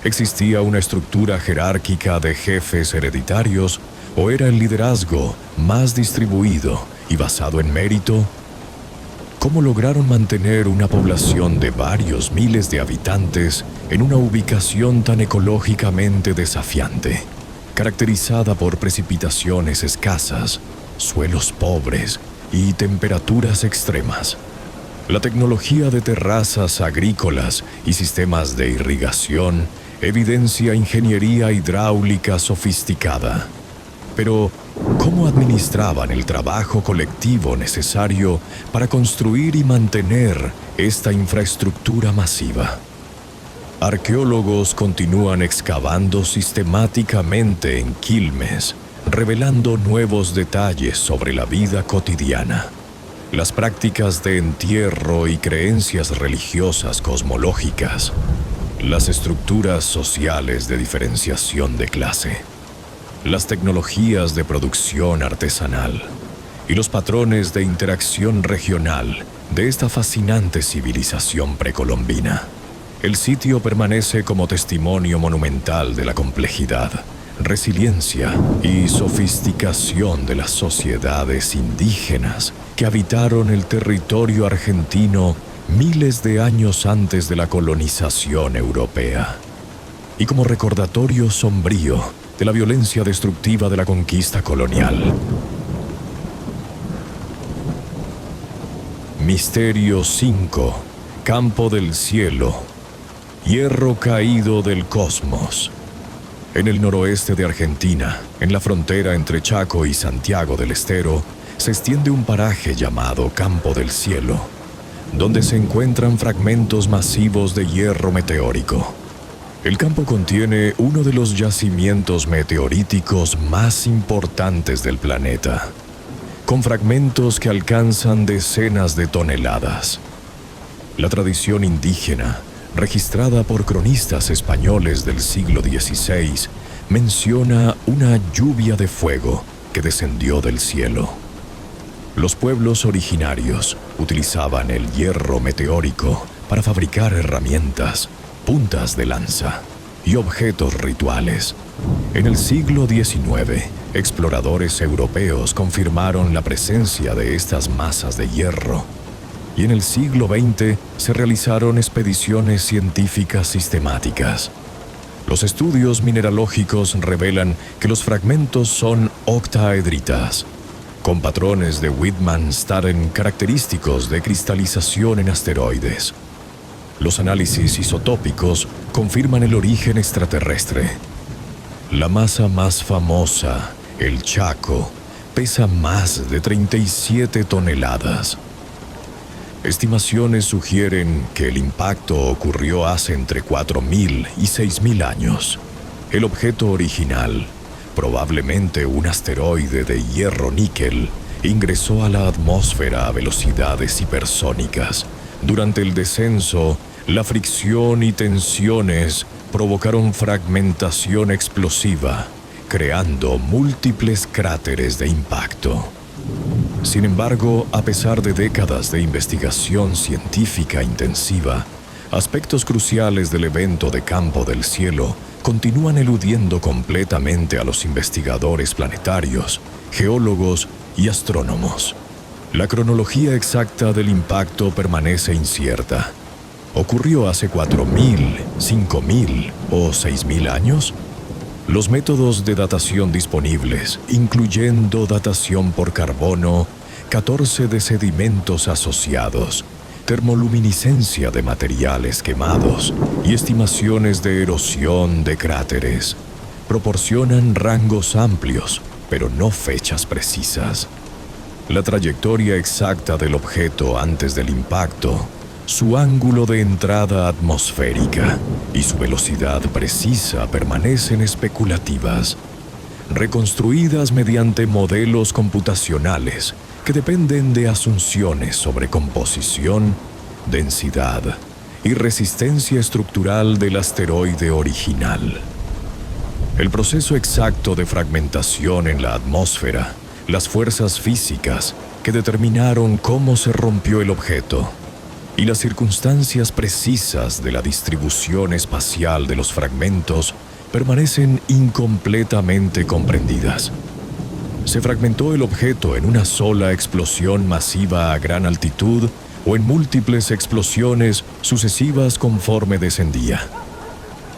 ¿Existía una estructura jerárquica de jefes hereditarios o era el liderazgo más distribuido y basado en mérito? ¿Cómo lograron mantener una población de varios miles de habitantes en una ubicación tan ecológicamente desafiante, caracterizada por precipitaciones escasas, suelos pobres y temperaturas extremas? La tecnología de terrazas agrícolas y sistemas de irrigación evidencia ingeniería hidráulica sofisticada. Pero, ¿cómo administraban el trabajo colectivo necesario para construir y mantener esta infraestructura masiva? Arqueólogos continúan excavando sistemáticamente en Quilmes, revelando nuevos detalles sobre la vida cotidiana, las prácticas de entierro y creencias religiosas cosmológicas, las estructuras sociales de diferenciación de clase, las tecnologías de producción artesanal y los patrones de interacción regional de esta fascinante civilización precolombina. El sitio permanece como testimonio monumental de la complejidad, resiliencia y sofisticación de las sociedades indígenas que habitaron el territorio argentino miles de años antes de la colonización europea, y como recordatorio sombrío de la violencia destructiva de la conquista colonial. Misterio 5. Campo del Cielo. Hierro caído del cosmos. En el noroeste de Argentina, en la frontera entre Chaco y Santiago del Estero, se extiende un paraje llamado Campo del Cielo, donde se encuentran fragmentos masivos de hierro meteórico. El campo contiene uno de los yacimientos meteoríticos más importantes del planeta, con fragmentos que alcanzan decenas de toneladas. La tradición indígena registrada por cronistas españoles del siglo XVI, menciona una lluvia de fuego que descendió del cielo. Los pueblos originarios utilizaban el hierro meteórico para fabricar herramientas, puntas de lanza y objetos rituales. En el siglo XIX, exploradores europeos confirmaron la presencia de estas masas de hierro, y en el siglo XX se realizaron expediciones científicas sistemáticas. Los estudios mineralógicos revelan que los fragmentos son octaedritas, con patrones de Widmanstaden característicos de cristalización en asteroides. Los análisis isotópicos confirman el origen extraterrestre. La masa más famosa, el Chaco, pesa más de 37 toneladas. Estimaciones sugieren que el impacto ocurrió hace entre 4.000 y 6.000 años. El objeto original, probablemente un asteroide de hierro-níquel, ingresó a la atmósfera a velocidades hipersónicas. Durante el descenso, la fricción y tensiones provocaron fragmentación explosiva, creando múltiples cráteres de impacto. Sin embargo, a pesar de décadas de investigación científica intensiva, aspectos cruciales del evento de campo del cielo continúan eludiendo completamente a los investigadores planetarios, geólogos y astrónomos. La cronología exacta del impacto permanece incierta. ¿Ocurrió hace 4.000, 5.000 o 6.000 años? Los métodos de datación disponibles, incluyendo datación por carbono, 14 de sedimentos asociados, termoluminiscencia de materiales quemados y estimaciones de erosión de cráteres, proporcionan rangos amplios, pero no fechas precisas. La trayectoria exacta del objeto antes del impacto, su ángulo de entrada atmosférica y su velocidad precisa permanecen especulativas, reconstruidas mediante modelos computacionales que dependen de asunciones sobre composición, densidad y resistencia estructural del asteroide original. El proceso exacto de fragmentación en la atmósfera, las fuerzas físicas que determinaron cómo se rompió el objeto, y las circunstancias precisas de la distribución espacial de los fragmentos permanecen incompletamente comprendidas. ¿Se fragmentó el objeto en una sola explosión masiva a gran altitud o en múltiples explosiones sucesivas conforme descendía?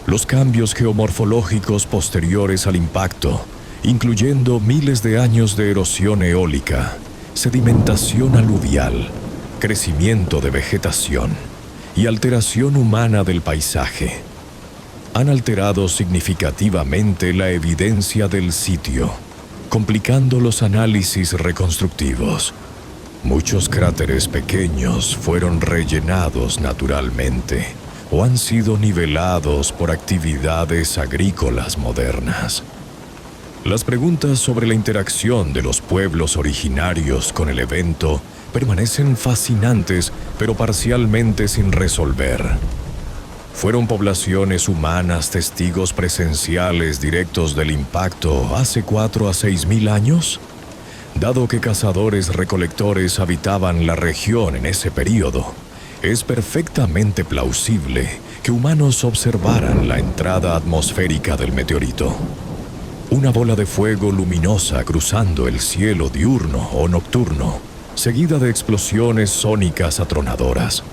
Los cambios geomorfológicos posteriores al impacto, incluyendo miles de años de erosión eólica, sedimentación aluvial, crecimiento de vegetación y alteración humana del paisaje, han alterado significativamente la evidencia del sitio, complicando los análisis reconstructivos. Muchos cráteres pequeños fueron rellenados naturalmente o han sido nivelados por actividades agrícolas modernas. Las preguntas sobre la interacción de los pueblos originarios con el evento permanecen fascinantes, pero parcialmente sin resolver. ¿Fueron poblaciones humanas testigos presenciales directos del impacto hace 4 a 6.000 años? Dado que cazadores-recolectores habitaban la región en ese período, es perfectamente plausible que humanos observaran la entrada atmosférica del meteorito. Una bola de fuego luminosa cruzando el cielo diurno o nocturno, seguida de explosiones sónicas atronadoras,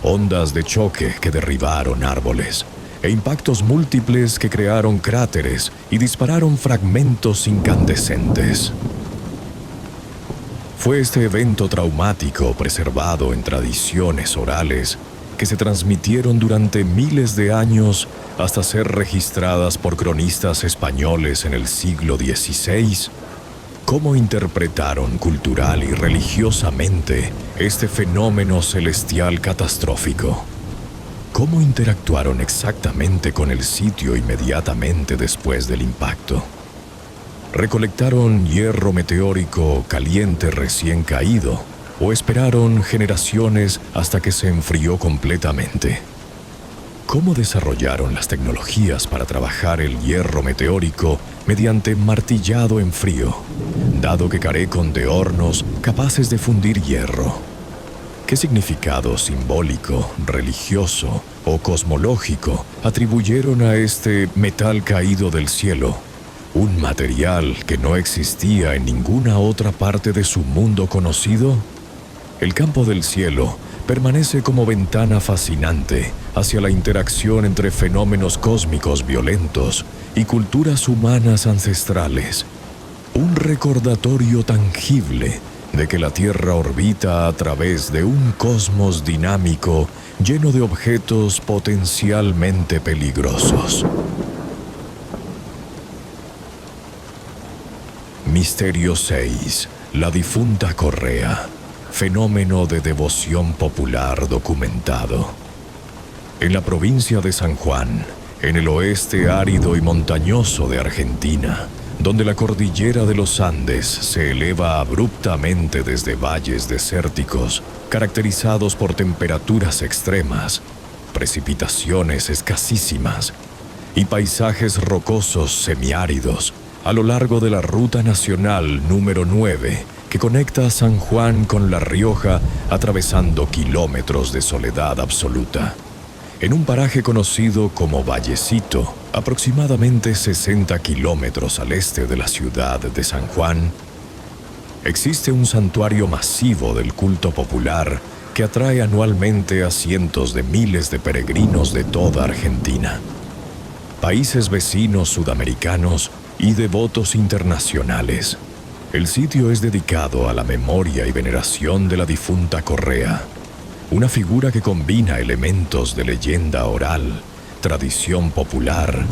ondas de choque que derribaron árboles, e impactos múltiples que crearon cráteres y dispararon fragmentos incandescentes. Fue este evento traumático preservado en tradiciones orales que se transmitieron durante miles de años hasta ser registradas por cronistas españoles en el siglo XVI. ¿Cómo interpretaron cultural y religiosamente este fenómeno celestial catastrófico? ¿Cómo interactuaron exactamente con el sitio inmediatamente después del impacto? ¿Recolectaron hierro meteórico caliente recién caído o esperaron generaciones hasta que se enfrió completamente? cómo desarrollaron las tecnologías para trabajar el hierro meteórico mediante martillado en frío, dado que carecen de hornos capaces de fundir hierro. ¿Qué significado simbólico, religioso o cosmológico atribuyeron a este metal caído del cielo, un material que no existía en ninguna otra parte de su mundo conocido? El campo del cielo permanece como ventana fascinante hacia la interacción entre fenómenos cósmicos violentos y culturas humanas ancestrales. Un recordatorio tangible de que la Tierra orbita a través de un cosmos dinámico lleno de objetos potencialmente peligrosos. Misterio 6. La difunta correa. Fenómeno de devoción popular documentado. En la provincia de San Juan, en el oeste árido y montañoso de Argentina, donde la cordillera de los Andes se eleva abruptamente desde valles desérticos, caracterizados por temperaturas extremas, precipitaciones escasísimas y paisajes rocosos semiáridos, a lo largo de la ruta nacional número 9, que conecta a San Juan con La Rioja, atravesando kilómetros de soledad absoluta. En un paraje conocido como Vallecito, aproximadamente 60 kilómetros al este de la ciudad de San Juan, existe un santuario masivo del culto popular que atrae anualmente a cientos de miles de peregrinos de toda Argentina, países vecinos sudamericanos y devotos internacionales. El sitio es dedicado a la memoria y veneración de la difunta Correa, una figura que combina elementos de leyenda oral, tradición popular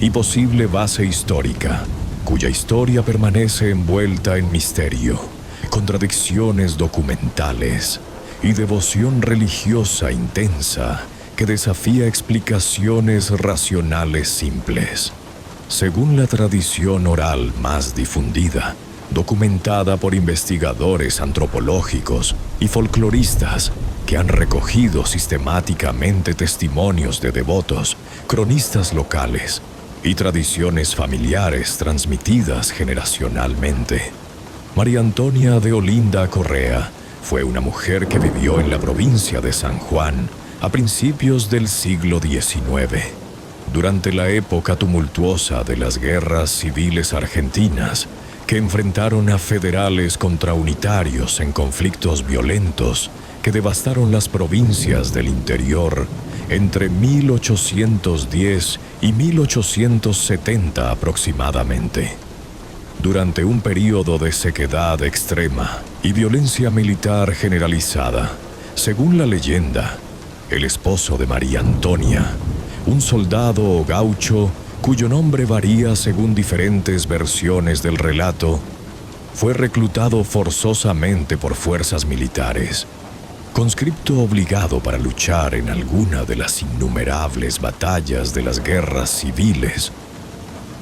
y posible base histórica, cuya historia permanece envuelta en misterio, contradicciones documentales y devoción religiosa intensa que desafía explicaciones racionales simples. Según la tradición oral más difundida, documentada por investigadores antropológicos y folcloristas que han recogido sistemáticamente testimonios de devotos, cronistas locales y tradiciones familiares transmitidas generacionalmente, María Antonia de Olinda Correa fue una mujer que vivió en la provincia de San Juan a principios del siglo XIX, durante la época tumultuosa de las guerras civiles argentinas, que enfrentaron a federales contra unitarios en conflictos violentos que devastaron las provincias del interior entre 1810 y 1870 aproximadamente. Durante un período de sequedad extrema y violencia militar generalizada, según la leyenda, el esposo de María Antonia, un soldado o gaucho cuyo nombre varía según diferentes versiones del relato, fue reclutado forzosamente por fuerzas militares, conscripto obligado para luchar en alguna de las innumerables batallas de las guerras civiles,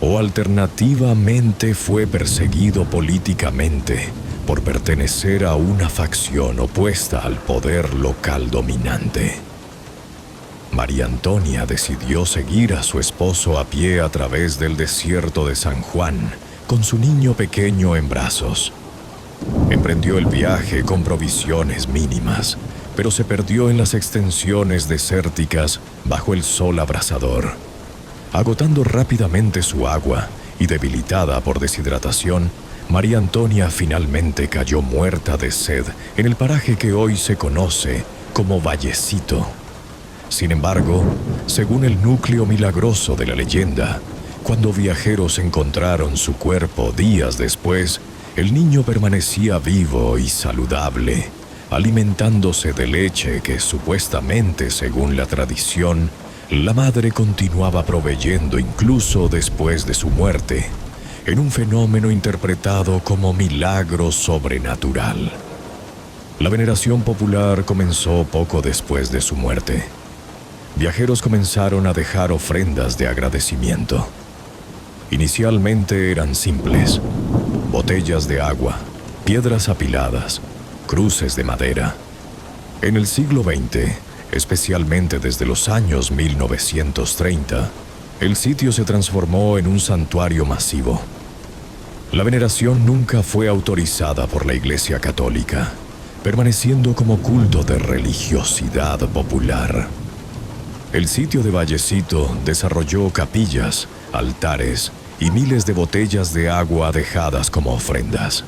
o alternativamente fue perseguido políticamente por pertenecer a una facción opuesta al poder local dominante. María Antonia decidió seguir a su esposo a pie a través del desierto de San Juan, con su niño pequeño en brazos. Emprendió el viaje con provisiones mínimas, pero se perdió en las extensiones desérticas bajo el sol abrasador. Agotando rápidamente su agua y debilitada por deshidratación, María Antonia finalmente cayó muerta de sed en el paraje que hoy se conoce como Vallecito. Sin embargo, según el núcleo milagroso de la leyenda, cuando viajeros encontraron su cuerpo días después, el niño permanecía vivo y saludable, alimentándose de leche que supuestamente, según la tradición, la madre continuaba proveyendo incluso después de su muerte, en un fenómeno interpretado como milagro sobrenatural. La veneración popular comenzó poco después de su muerte. Viajeros comenzaron a dejar ofrendas de agradecimiento. Inicialmente eran simples: botellas de agua, piedras apiladas, cruces de madera. En el siglo XX, especialmente desde los años 1930, el sitio se transformó en un santuario masivo. La veneración nunca fue autorizada por la Iglesia Católica, permaneciendo como culto de religiosidad popular. El sitio de Vallecito desarrolló capillas, altares y miles de botellas de agua dejadas como ofrendas.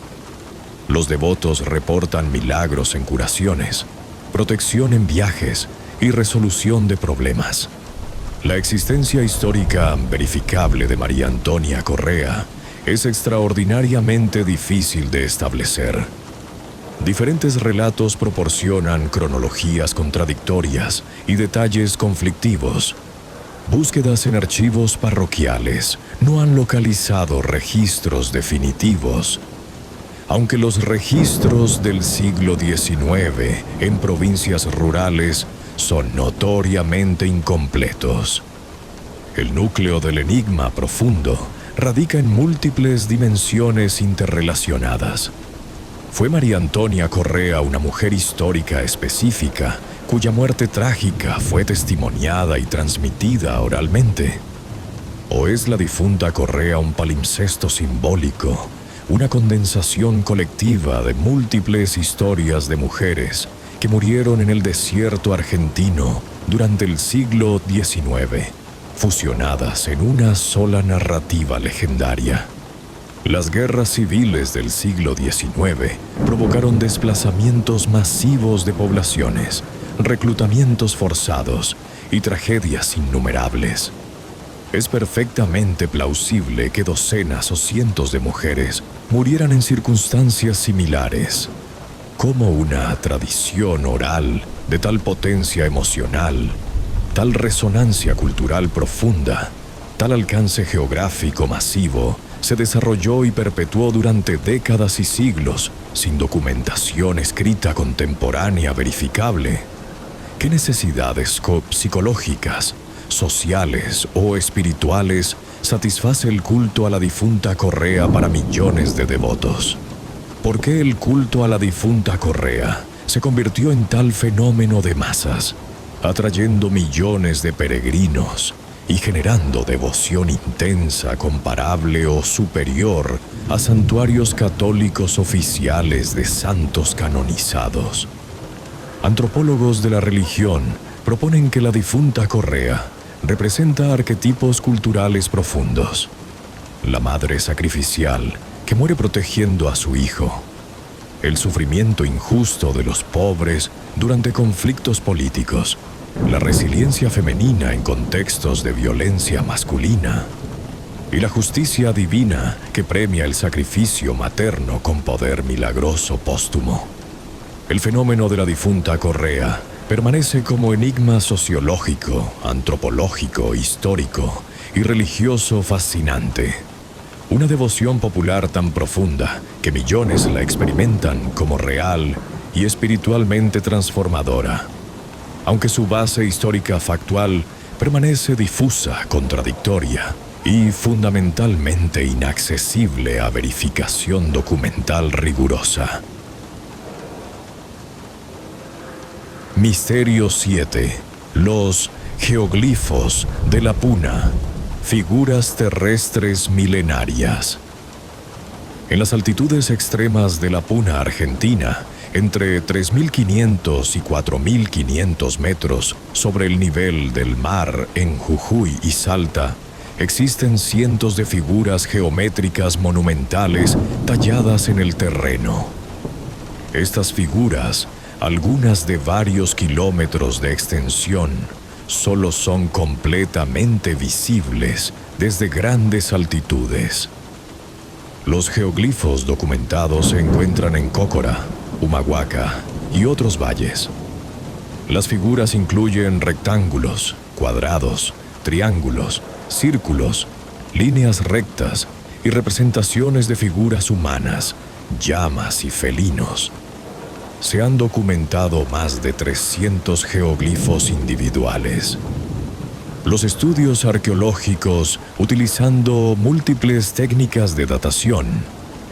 Los devotos reportan milagros en curaciones, protección en viajes y resolución de problemas. La existencia histórica verificable de María Antonia Correa es extraordinariamente difícil de establecer. Diferentes relatos proporcionan cronologías contradictorias y detalles conflictivos. Búsquedas en archivos parroquiales no han localizado registros definitivos, aunque los registros del siglo XIX en provincias rurales son notoriamente incompletos. El núcleo del enigma profundo radica en múltiples dimensiones interrelacionadas. ¿Fue María Antonia Correa una mujer histórica específica, cuya muerte trágica fue testimoniada y transmitida oralmente? ¿O es la difunta Correa un palimpsesto simbólico, una condensación colectiva de múltiples historias de mujeres que murieron en el desierto argentino durante el siglo XIX, fusionadas en una sola narrativa legendaria? Las guerras civiles del siglo XIX provocaron desplazamientos masivos de poblaciones, reclutamientos forzados y tragedias innumerables. Es perfectamente plausible que docenas o cientos de mujeres murieran en circunstancias similares. ¿Cómo una tradición oral de tal potencia emocional, tal resonancia cultural profunda, tal alcance geográfico masivo, se desarrolló y perpetuó durante décadas y siglos sin documentación escrita contemporánea verificable? ¿Qué necesidades psicológicas, sociales o espirituales satisface el culto a la difunta Correa para millones de devotos? ¿Por qué el culto a la difunta Correa se convirtió en tal fenómeno de masas, atrayendo millones de peregrinos y generando devoción intensa comparable o superior a santuarios católicos oficiales de santos canonizados? Antropólogos de la religión proponen que la difunta Correa representa arquetipos culturales profundos. La madre sacrificial que muere protegiendo a su hijo, el sufrimiento injusto de los pobres durante conflictos políticos, la resiliencia femenina en contextos de violencia masculina y la justicia divina que premia el sacrificio materno con poder milagroso póstumo. El fenómeno de la difunta Correa permanece como enigma sociológico, antropológico, histórico y religioso fascinante. Una devoción popular tan profunda que millones la experimentan como real y espiritualmente transformadora, aunque su base histórica factual permanece difusa, contradictoria y fundamentalmente inaccesible a verificación documental rigurosa. Misterio 7. Los geoglifos de la Puna, figuras terrestres milenarias. En las altitudes extremas de la Puna argentina, entre 3.500 y 4.500 metros sobre el nivel del mar en Jujuy y Salta, existen cientos de figuras geométricas monumentales talladas en el terreno. Estas figuras, algunas de varios kilómetros de extensión, solo son completamente visibles desde grandes altitudes. Los geoglifos documentados se encuentran en Cócora, Humahuaca y otros valles. Las figuras incluyen rectángulos, cuadrados, triángulos, círculos, líneas rectas y representaciones de figuras humanas, llamas y felinos. Se han documentado más de 300 geoglifos individuales. Los estudios arqueológicos, utilizando múltiples técnicas de datación,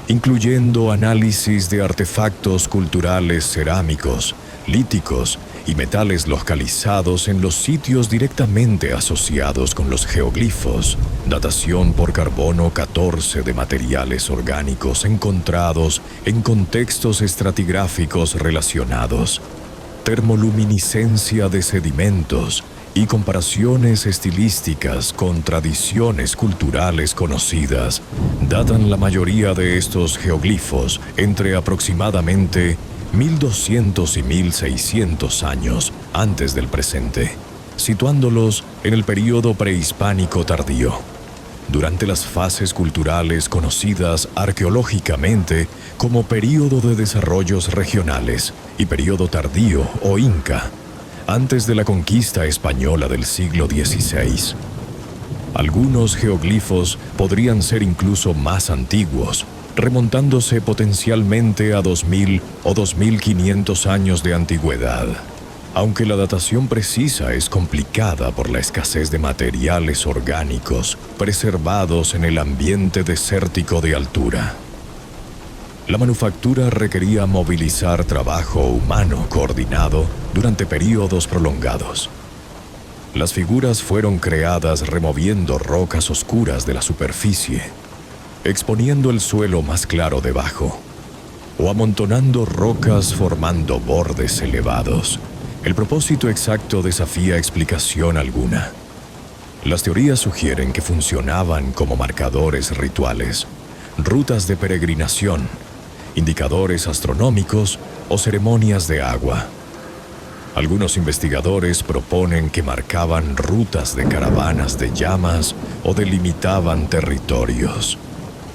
incluyendo análisis de artefactos culturales cerámicos, líticos y metales localizados en los sitios directamente asociados con los geoglifos, datación por carbono 14 de materiales orgánicos encontrados en contextos estratigráficos relacionados, termoluminiscencia de sedimentos y comparaciones estilísticas con tradiciones culturales conocidas datan la mayoría de estos geoglifos entre aproximadamente 1200 y 1600 años antes del presente, situándolos en el período prehispánico tardío, durante las fases culturales conocidas arqueológicamente como período de desarrollos regionales y período tardío o inca, antes de la conquista española del siglo XVI. Algunos geoglifos podrían ser incluso más antiguos, remontándose potencialmente a 2000 o 2500 años de antigüedad, aunque la datación precisa es complicada por la escasez de materiales orgánicos preservados en el ambiente desértico de altura. La manufactura requería movilizar trabajo humano coordinado durante períodos prolongados. Las figuras fueron creadas removiendo rocas oscuras de la superficie, exponiendo el suelo más claro debajo, o amontonando rocas formando bordes elevados. El propósito exacto desafía explicación alguna. Las teorías sugieren que funcionaban como marcadores rituales, rutas de peregrinación, indicadores astronómicos o ceremonias de agua. Algunos investigadores proponen que marcaban rutas de caravanas de llamas o delimitaban territorios.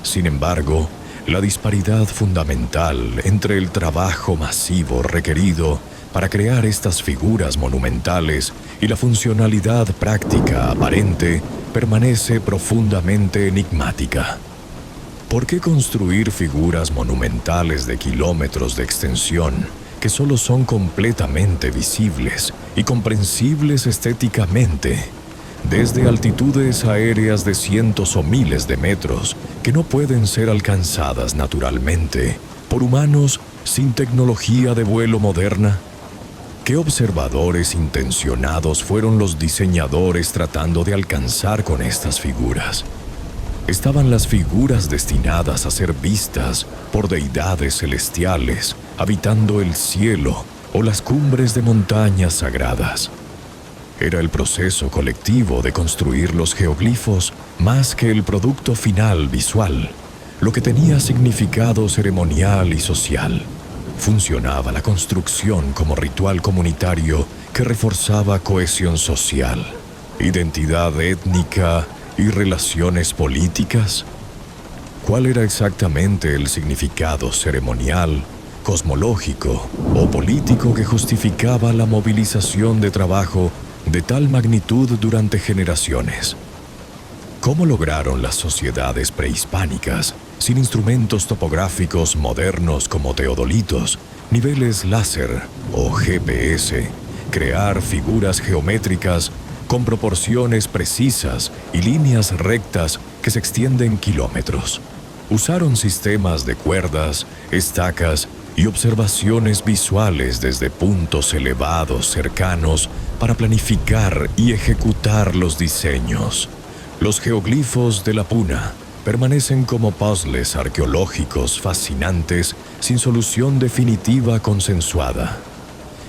Sin embargo, la disparidad fundamental entre el trabajo masivo requerido para crear estas figuras monumentales y la funcionalidad práctica aparente permanece profundamente enigmática. ¿Por qué construir figuras monumentales de kilómetros de extensión que solo son completamente visibles y comprensibles estéticamente, desde altitudes aéreas de cientos o miles de metros que no pueden ser alcanzadas naturalmente por humanos sin tecnología de vuelo moderna? ¿Qué observadores intencionados fueron los diseñadores tratando de alcanzar con estas figuras? ¿Estaban las figuras destinadas a ser vistas por deidades celestiales habitando el cielo o las cumbres de montañas sagradas? Era el proceso colectivo de construir los geoglifos más que el producto final visual, lo que tenía significado ceremonial y social. Funcionaba la construcción como ritual comunitario que reforzaba cohesión social, identidad étnica y relaciones políticas. ¿Cuál era exactamente el significado ceremonial, cosmológico o político que justificaba la movilización de trabajo de tal magnitud durante generaciones? ¿Cómo lograron las sociedades prehispánicas, sin instrumentos topográficos modernos como teodolitos, niveles láser o GPS, crear figuras geométricas con proporciones precisas y líneas rectas que se extienden kilómetros? Usaron sistemas de cuerdas, estacas y observaciones visuales desde puntos elevados cercanos para planificar y ejecutar los diseños. Los geoglifos de la Puna permanecen como puzzles arqueológicos fascinantes sin solución definitiva consensuada.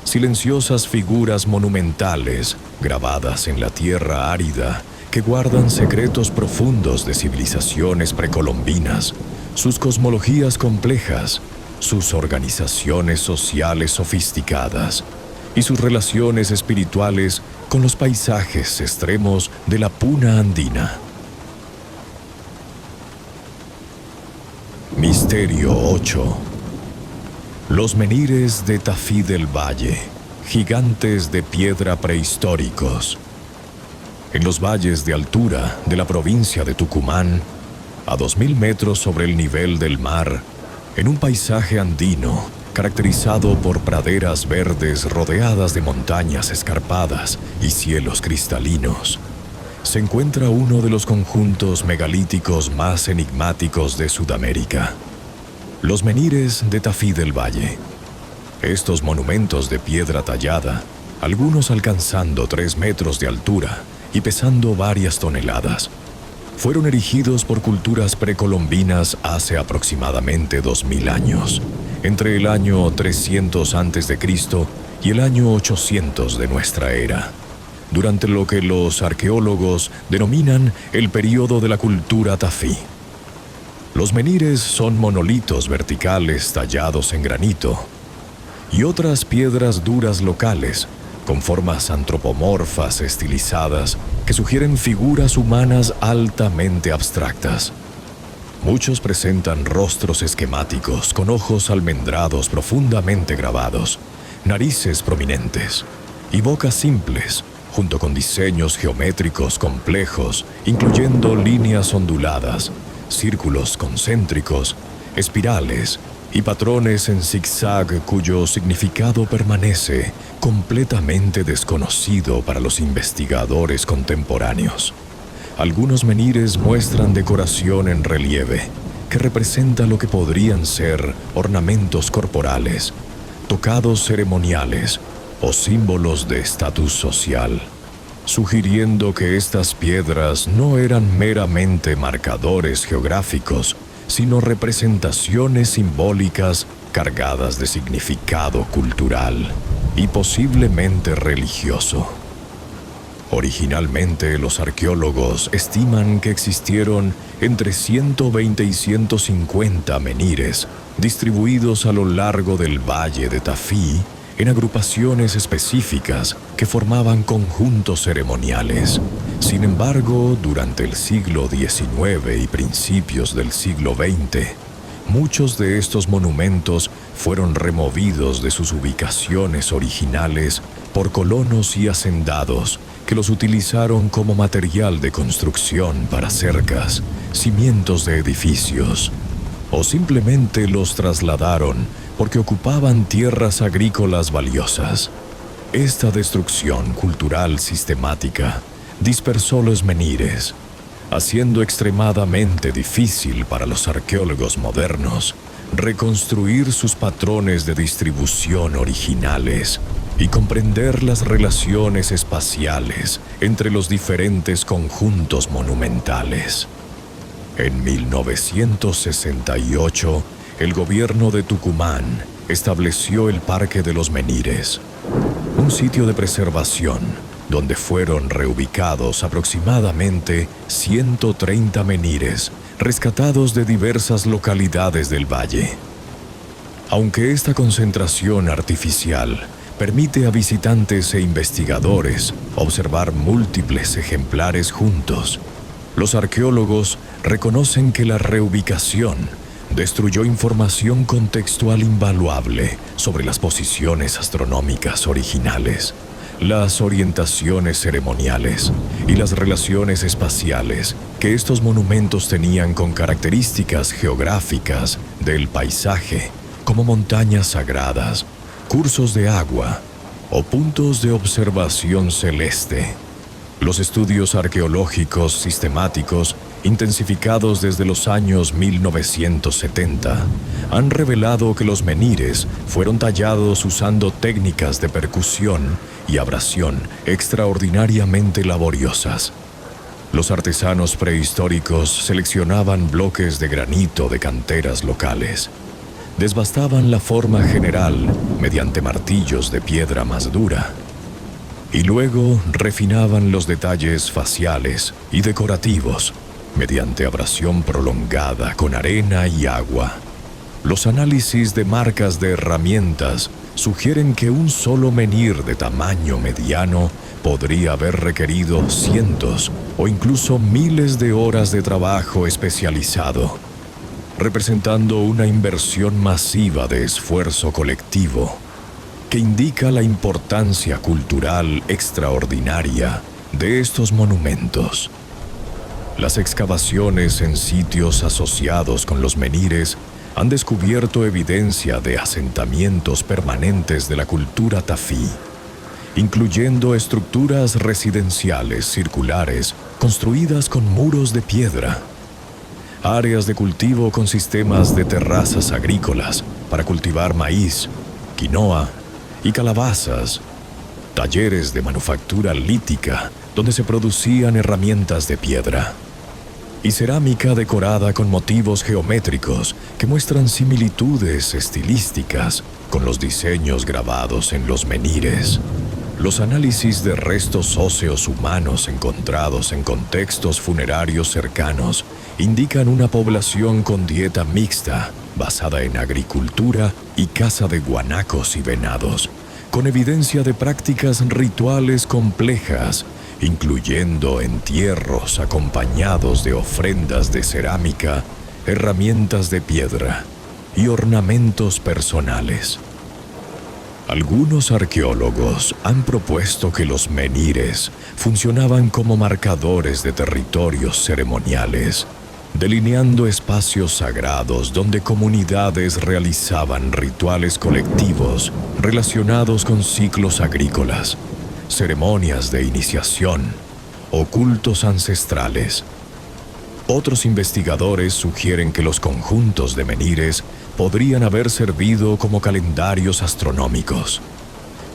Silenciosas figuras monumentales grabadas en la tierra árida que guardan secretos profundos de civilizaciones precolombinas, sus cosmologías complejas, sus organizaciones sociales sofisticadas y sus relaciones espirituales con los paisajes extremos de la Puna andina. Misterio 8. Los menhires de Tafí del Valle, gigantes de piedra prehistóricos. En los valles de altura de la provincia de Tucumán, a 2000 metros sobre el nivel del mar, en un paisaje andino caracterizado por praderas verdes rodeadas de montañas escarpadas y cielos cristalinos, se encuentra uno de los conjuntos megalíticos más enigmáticos de Sudamérica, los menhires de Tafí del Valle. Estos monumentos de piedra tallada algunos alcanzando 3 metros de altura y pesando varias toneladas. Fueron erigidos por culturas precolombinas hace aproximadamente 2000 años, entre el año 300 a.C. y el año 800 de nuestra era, durante lo que los arqueólogos denominan el período de la cultura tafí. Los menhires son monolitos verticales tallados en granito y otras piedras duras locales con formas antropomorfas estilizadas que sugieren figuras humanas altamente abstractas. Muchos presentan rostros esquemáticos con ojos almendrados profundamente grabados, narices prominentes y bocas simples, junto con diseños geométricos complejos, incluyendo líneas onduladas, círculos concéntricos, espirales y patrones en zigzag cuyo significado permanece completamente desconocido para los investigadores contemporáneos. Algunos menhires muestran decoración en relieve que representa lo que podrían ser ornamentos corporales, tocados ceremoniales o símbolos de estatus social, sugiriendo que estas piedras no eran meramente marcadores geográficos, sino representaciones simbólicas cargadas de significado cultural y posiblemente religioso. Originalmente, los arqueólogos estiman que existieron entre 120 y 150 menhires distribuidos a lo largo del valle de Tafí en agrupaciones específicas que formaban conjuntos ceremoniales. Sin embargo, durante el siglo XIX y principios del siglo XX, muchos de estos monumentos fueron removidos de sus ubicaciones originales por colonos y hacendados que los utilizaron como material de construcción para cercas, cimientos de edificios, o simplemente los trasladaron porque ocupaban tierras agrícolas valiosas. Esta destrucción cultural sistemática dispersó los menhires, haciendo extremadamente difícil para los arqueólogos modernos reconstruir sus patrones de distribución originales y comprender las relaciones espaciales entre los diferentes conjuntos monumentales. En 1968, el gobierno de Tucumán estableció el Parque de los Menhires, un sitio de preservación donde fueron reubicados aproximadamente 130 menhires rescatados de diversas localidades del valle. Aunque esta concentración artificial permite a visitantes e investigadores observar múltiples ejemplares juntos, los arqueólogos reconocen que la reubicación destruyó información contextual invaluable sobre las posiciones astronómicas originales, las orientaciones ceremoniales y las relaciones espaciales que estos monumentos tenían con características geográficas del paisaje, como montañas sagradas, cursos de agua o puntos de observación celeste. Los estudios arqueológicos sistemáticos, intensificados desde los años 1970, han revelado que los menhires fueron tallados usando técnicas de percusión y abrasión extraordinariamente laboriosas. Los artesanos prehistóricos seleccionaban bloques de granito de canteras locales, desbastaban la forma general mediante martillos de piedra más dura, y luego refinaban los detalles faciales y decorativos mediante abrasión prolongada con arena y agua. Los análisis de marcas de herramientas sugieren que un solo menhir de tamaño mediano podría haber requerido cientos o incluso miles de horas de trabajo especializado, representando una inversión masiva de esfuerzo colectivo que indica la importancia cultural extraordinaria de estos monumentos. Las excavaciones en sitios asociados con los menhires han descubierto evidencia de asentamientos permanentes de la cultura tafí, incluyendo estructuras residenciales circulares construidas con muros de piedra, áreas de cultivo con sistemas de terrazas agrícolas para cultivar maíz, quinoa y calabazas, talleres de manufactura lítica donde se producían herramientas de piedra, y cerámica decorada con motivos geométricos que muestran similitudes estilísticas con los diseños grabados en los menhires. Los análisis de restos óseos humanos encontrados en contextos funerarios cercanos indican una población con dieta mixta, basada en agricultura y caza de guanacos y venados, con evidencia de prácticas rituales complejas, incluyendo entierros acompañados de ofrendas de cerámica, herramientas de piedra y ornamentos personales. Algunos arqueólogos han propuesto que los menhires funcionaban como marcadores de territorios ceremoniales, delineando espacios sagrados donde comunidades realizaban rituales colectivos relacionados con ciclos agrícolas, ceremonias de iniciación o cultos ancestrales. Otros investigadores sugieren que los conjuntos de menhires podrían haber servido como calendarios astronómicos,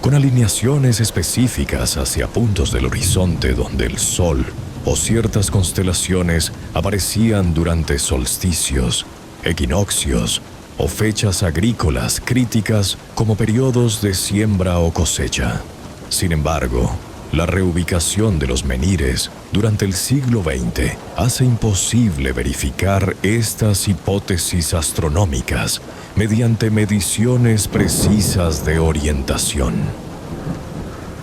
con alineaciones específicas hacia puntos del horizonte donde el Sol o ciertas constelaciones aparecían durante solsticios, equinoccios o fechas agrícolas críticas como periodos de siembra o cosecha. Sin embargo, la reubicación de los menhires durante el siglo XX hace imposible verificar estas hipótesis astronómicas mediante mediciones precisas de orientación.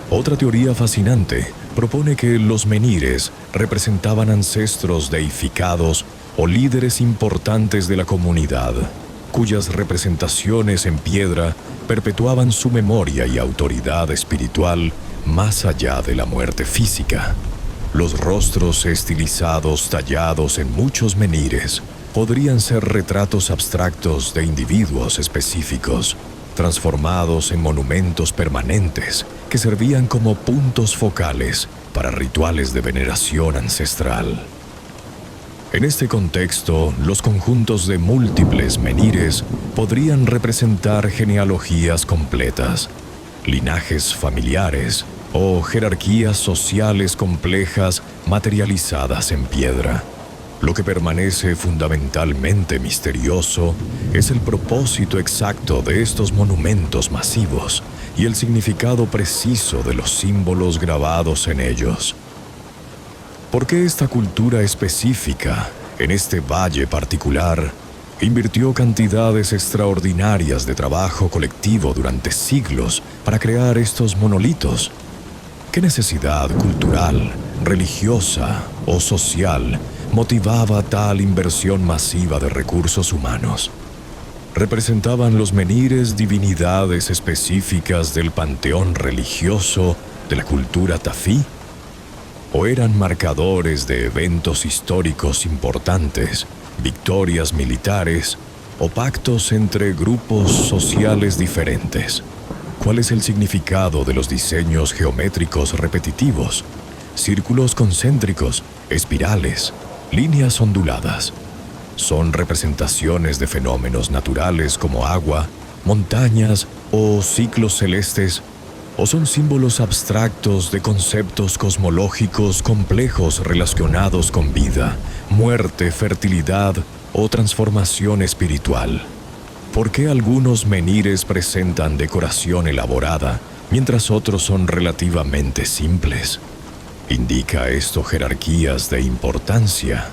Otra teoría fascinante propone que los menhires representaban ancestros deificados o líderes importantes de la comunidad, cuyas representaciones en piedra perpetuaban su memoria y autoridad espiritual más allá de la muerte física. Los rostros estilizados tallados en muchos menhires podrían ser retratos abstractos de individuos específicos, transformados en monumentos permanentes que servían como puntos focales para rituales de veneración ancestral. En este contexto, los conjuntos de múltiples menhires podrían representar genealogías completas, linajes familiares o jerarquías sociales complejas materializadas en piedra. Lo que permanece fundamentalmente misterioso es el propósito exacto de estos monumentos masivos y el significado preciso de los símbolos grabados en ellos. ¿Por qué esta cultura específica, en este valle particular, invirtió cantidades extraordinarias de trabajo colectivo durante siglos para crear estos monolitos? ¿Qué necesidad cultural, religiosa o social motivaba tal inversión masiva de recursos humanos? ¿Representaban los menhires divinidades específicas del panteón religioso de la cultura tafí? ¿O eran marcadores de eventos históricos importantes, victorias militares o pactos entre grupos sociales diferentes? ¿Cuál es el significado de los diseños geométricos repetitivos? Círculos concéntricos, espirales, líneas onduladas. ¿Son representaciones de fenómenos naturales como agua, montañas o ciclos celestes? ¿O son símbolos abstractos de conceptos cosmológicos complejos relacionados con vida, muerte, fertilidad o transformación espiritual? ¿Por qué algunos menhires presentan decoración elaborada, mientras otros son relativamente simples? ¿Indica esto jerarquías de importancia,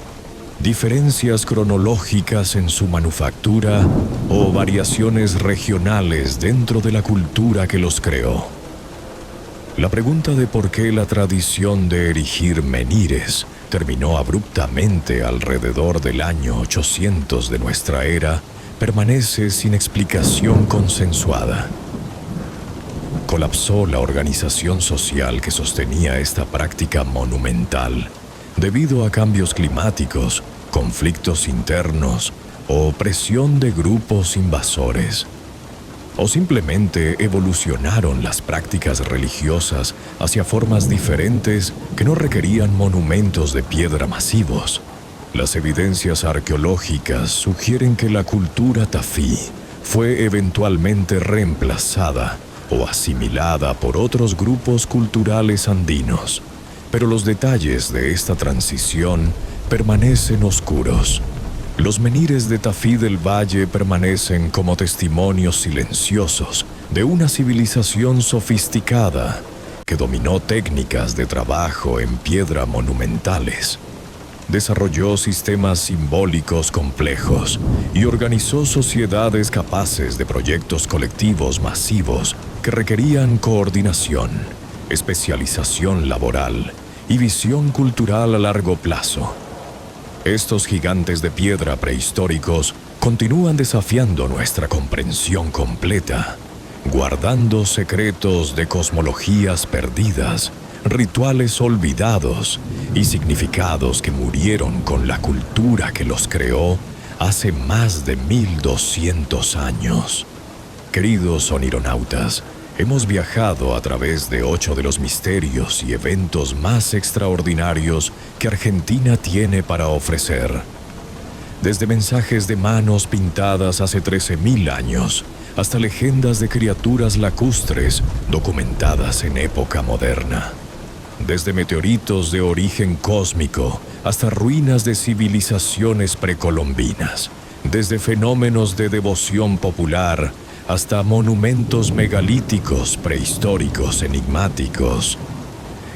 diferencias cronológicas en su manufactura o variaciones regionales dentro de la cultura que los creó? La pregunta de por qué la tradición de erigir menhires terminó abruptamente alrededor del año 800 de nuestra era permanece sin explicación consensuada. Colapsó la organización social que sostenía esta práctica monumental debido a cambios climáticos, conflictos internos o presión de grupos invasores. ¿O simplemente evolucionaron las prácticas religiosas hacia formas diferentes que no requerían monumentos de piedra masivos? Las evidencias arqueológicas sugieren que la cultura tafí fue eventualmente reemplazada o asimilada por otros grupos culturales andinos, pero los detalles de esta transición permanecen oscuros. Los menires de Tafí del Valle permanecen como testimonios silenciosos de una civilización sofisticada que dominó técnicas de trabajo en piedra monumentales, desarrolló sistemas simbólicos complejos y organizó sociedades capaces de proyectos colectivos masivos que requerían coordinación, especialización laboral y visión cultural a largo plazo. Estos gigantes de piedra prehistóricos continúan desafiando nuestra comprensión completa, guardando secretos de cosmologías perdidas, rituales olvidados y significados que murieron con la cultura que los creó hace más de 1200 años. Queridos onironautas, hemos viajado a través de 8 de los misterios y eventos más extraordinarios que Argentina tiene para ofrecer. Desde mensajes de manos pintadas hace 13.000 años, hasta leyendas de criaturas lacustres documentadas en época moderna. Desde meteoritos de origen cósmico hasta ruinas de civilizaciones precolombinas, desde fenómenos de devoción popular hasta monumentos megalíticos prehistóricos enigmáticos.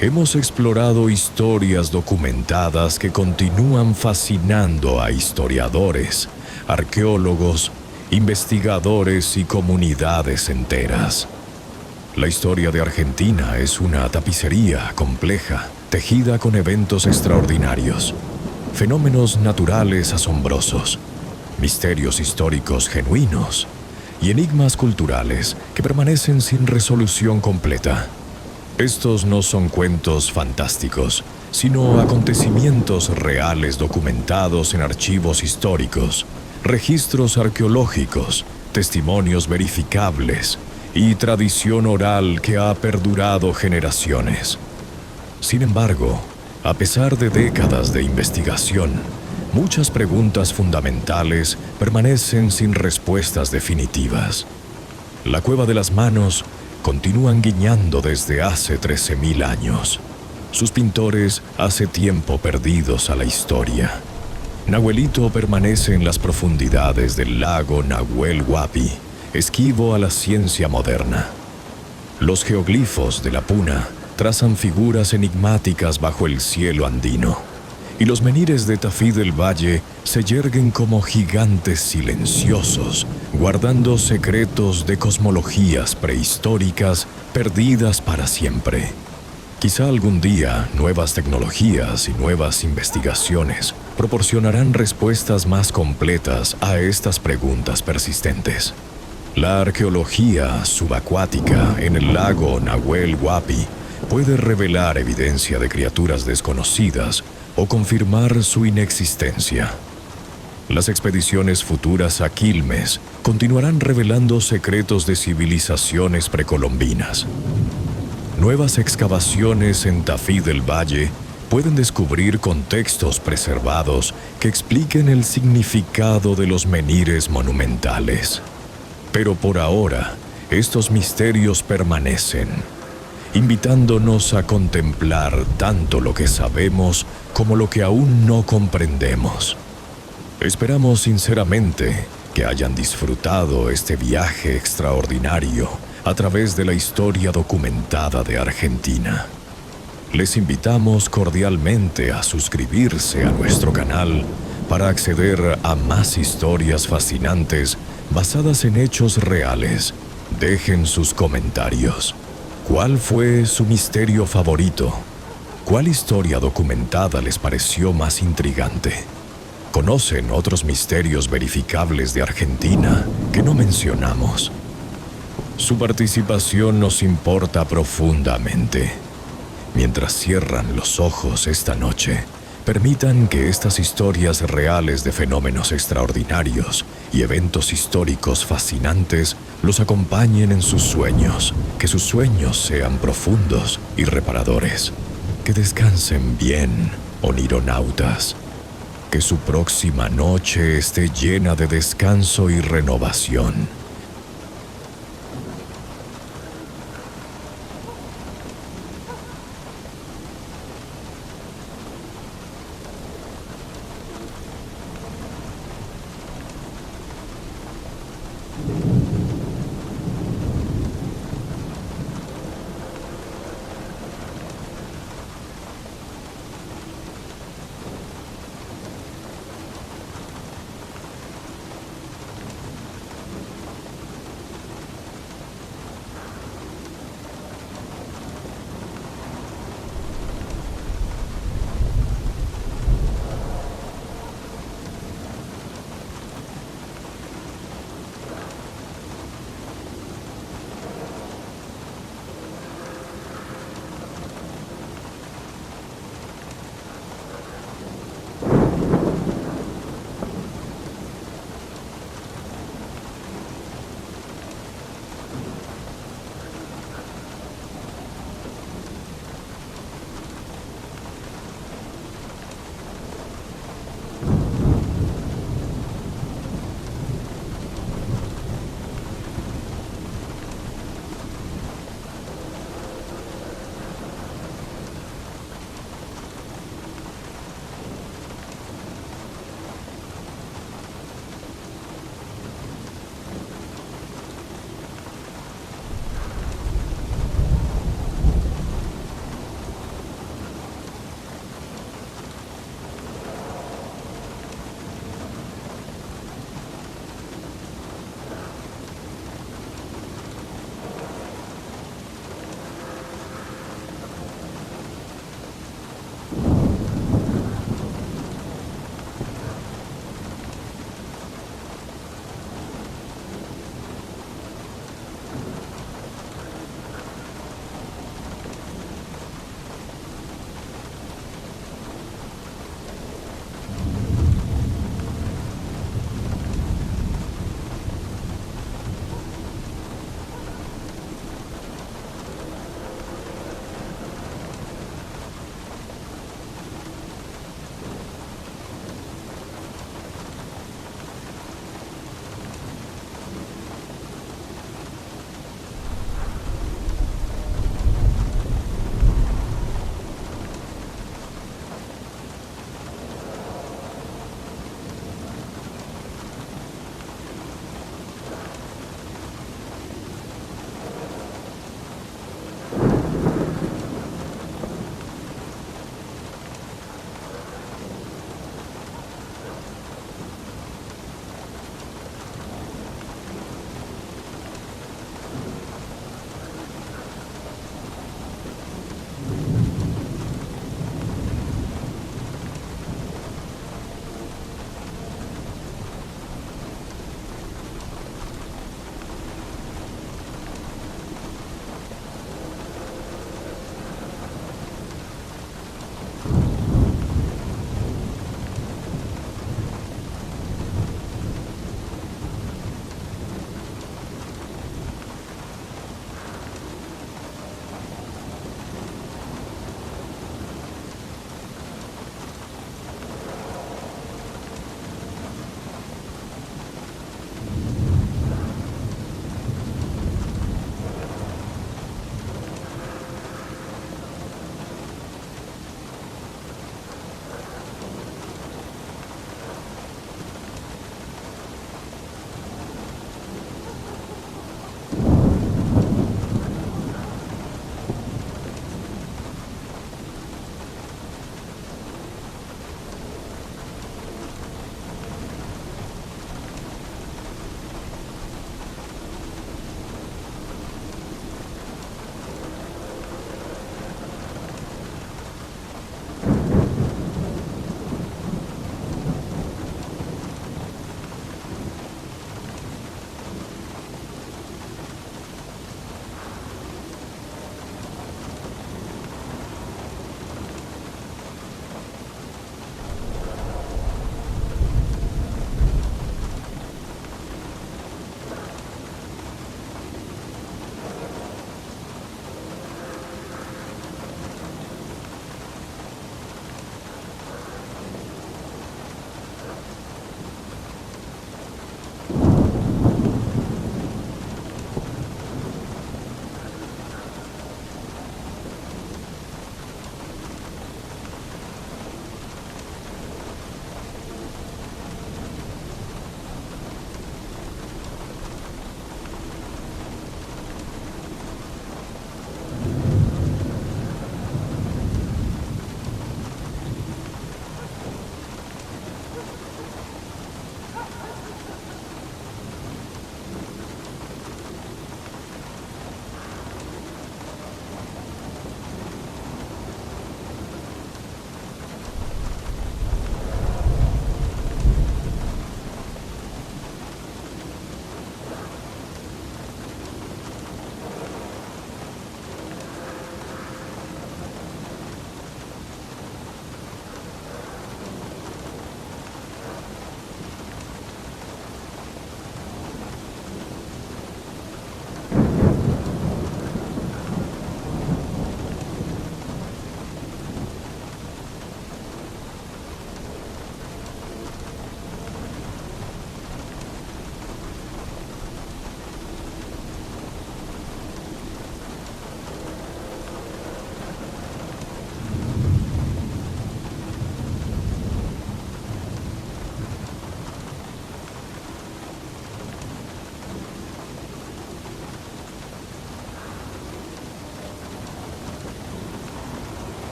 Hemos explorado historias documentadas que continúan fascinando a historiadores, arqueólogos, investigadores y comunidades enteras. La historia de Argentina es una tapicería compleja, tejida con eventos extraordinarios, fenómenos naturales asombrosos, misterios históricos genuinos y enigmas culturales que permanecen sin resolución completa. Estos no son cuentos fantásticos, sino acontecimientos reales documentados en archivos históricos, registros arqueológicos, testimonios verificables y tradición oral que ha perdurado generaciones. Sin embargo, a pesar de décadas de investigación, muchas preguntas fundamentales permanecen sin respuestas definitivas. La Cueva de las Manos continúan guiñando desde hace 13.000 años. Sus pintores hace tiempo perdidos a la historia. Nahuelito permanece en las profundidades del lago Nahuel Huapi, esquivo a la ciencia moderna. Los geoglifos de la Puna trazan figuras enigmáticas bajo el cielo andino, y los menires de Tafí del Valle se yerguen como gigantes silenciosos, guardando secretos de cosmologías prehistóricas perdidas para siempre. Quizá algún día nuevas tecnologías y nuevas investigaciones proporcionarán respuestas más completas a estas preguntas persistentes. La arqueología subacuática en el lago Nahuel Huapi puede revelar evidencia de criaturas desconocidas o confirmar su inexistencia. Las expediciones futuras a Quilmes continuarán revelando secretos de civilizaciones precolombinas. Nuevas excavaciones en Tafí del Valle pueden descubrir contextos preservados que expliquen el significado de los menires monumentales. Pero por ahora, estos misterios permanecen, invitándonos a contemplar tanto lo que sabemos como lo que aún no comprendemos. Esperamos sinceramente que hayan disfrutado este viaje extraordinario a través de la historia documentada de Argentina. Les invitamos cordialmente a suscribirse a nuestro canal para acceder a más historias fascinantes basadas en hechos reales. Dejen sus comentarios. ¿Cuál fue su misterio favorito? ¿Cuál historia documentada les pareció más intrigante? ¿Conocen otros misterios verificables de Argentina que no mencionamos? Su participación nos importa profundamente. Mientras cierran los ojos esta noche, permitan que estas historias reales de fenómenos extraordinarios y eventos históricos fascinantes los acompañen en sus sueños, que sus sueños sean profundos y reparadores. Que descansen bien, onironautas. Que su próxima noche esté llena de descanso y renovación.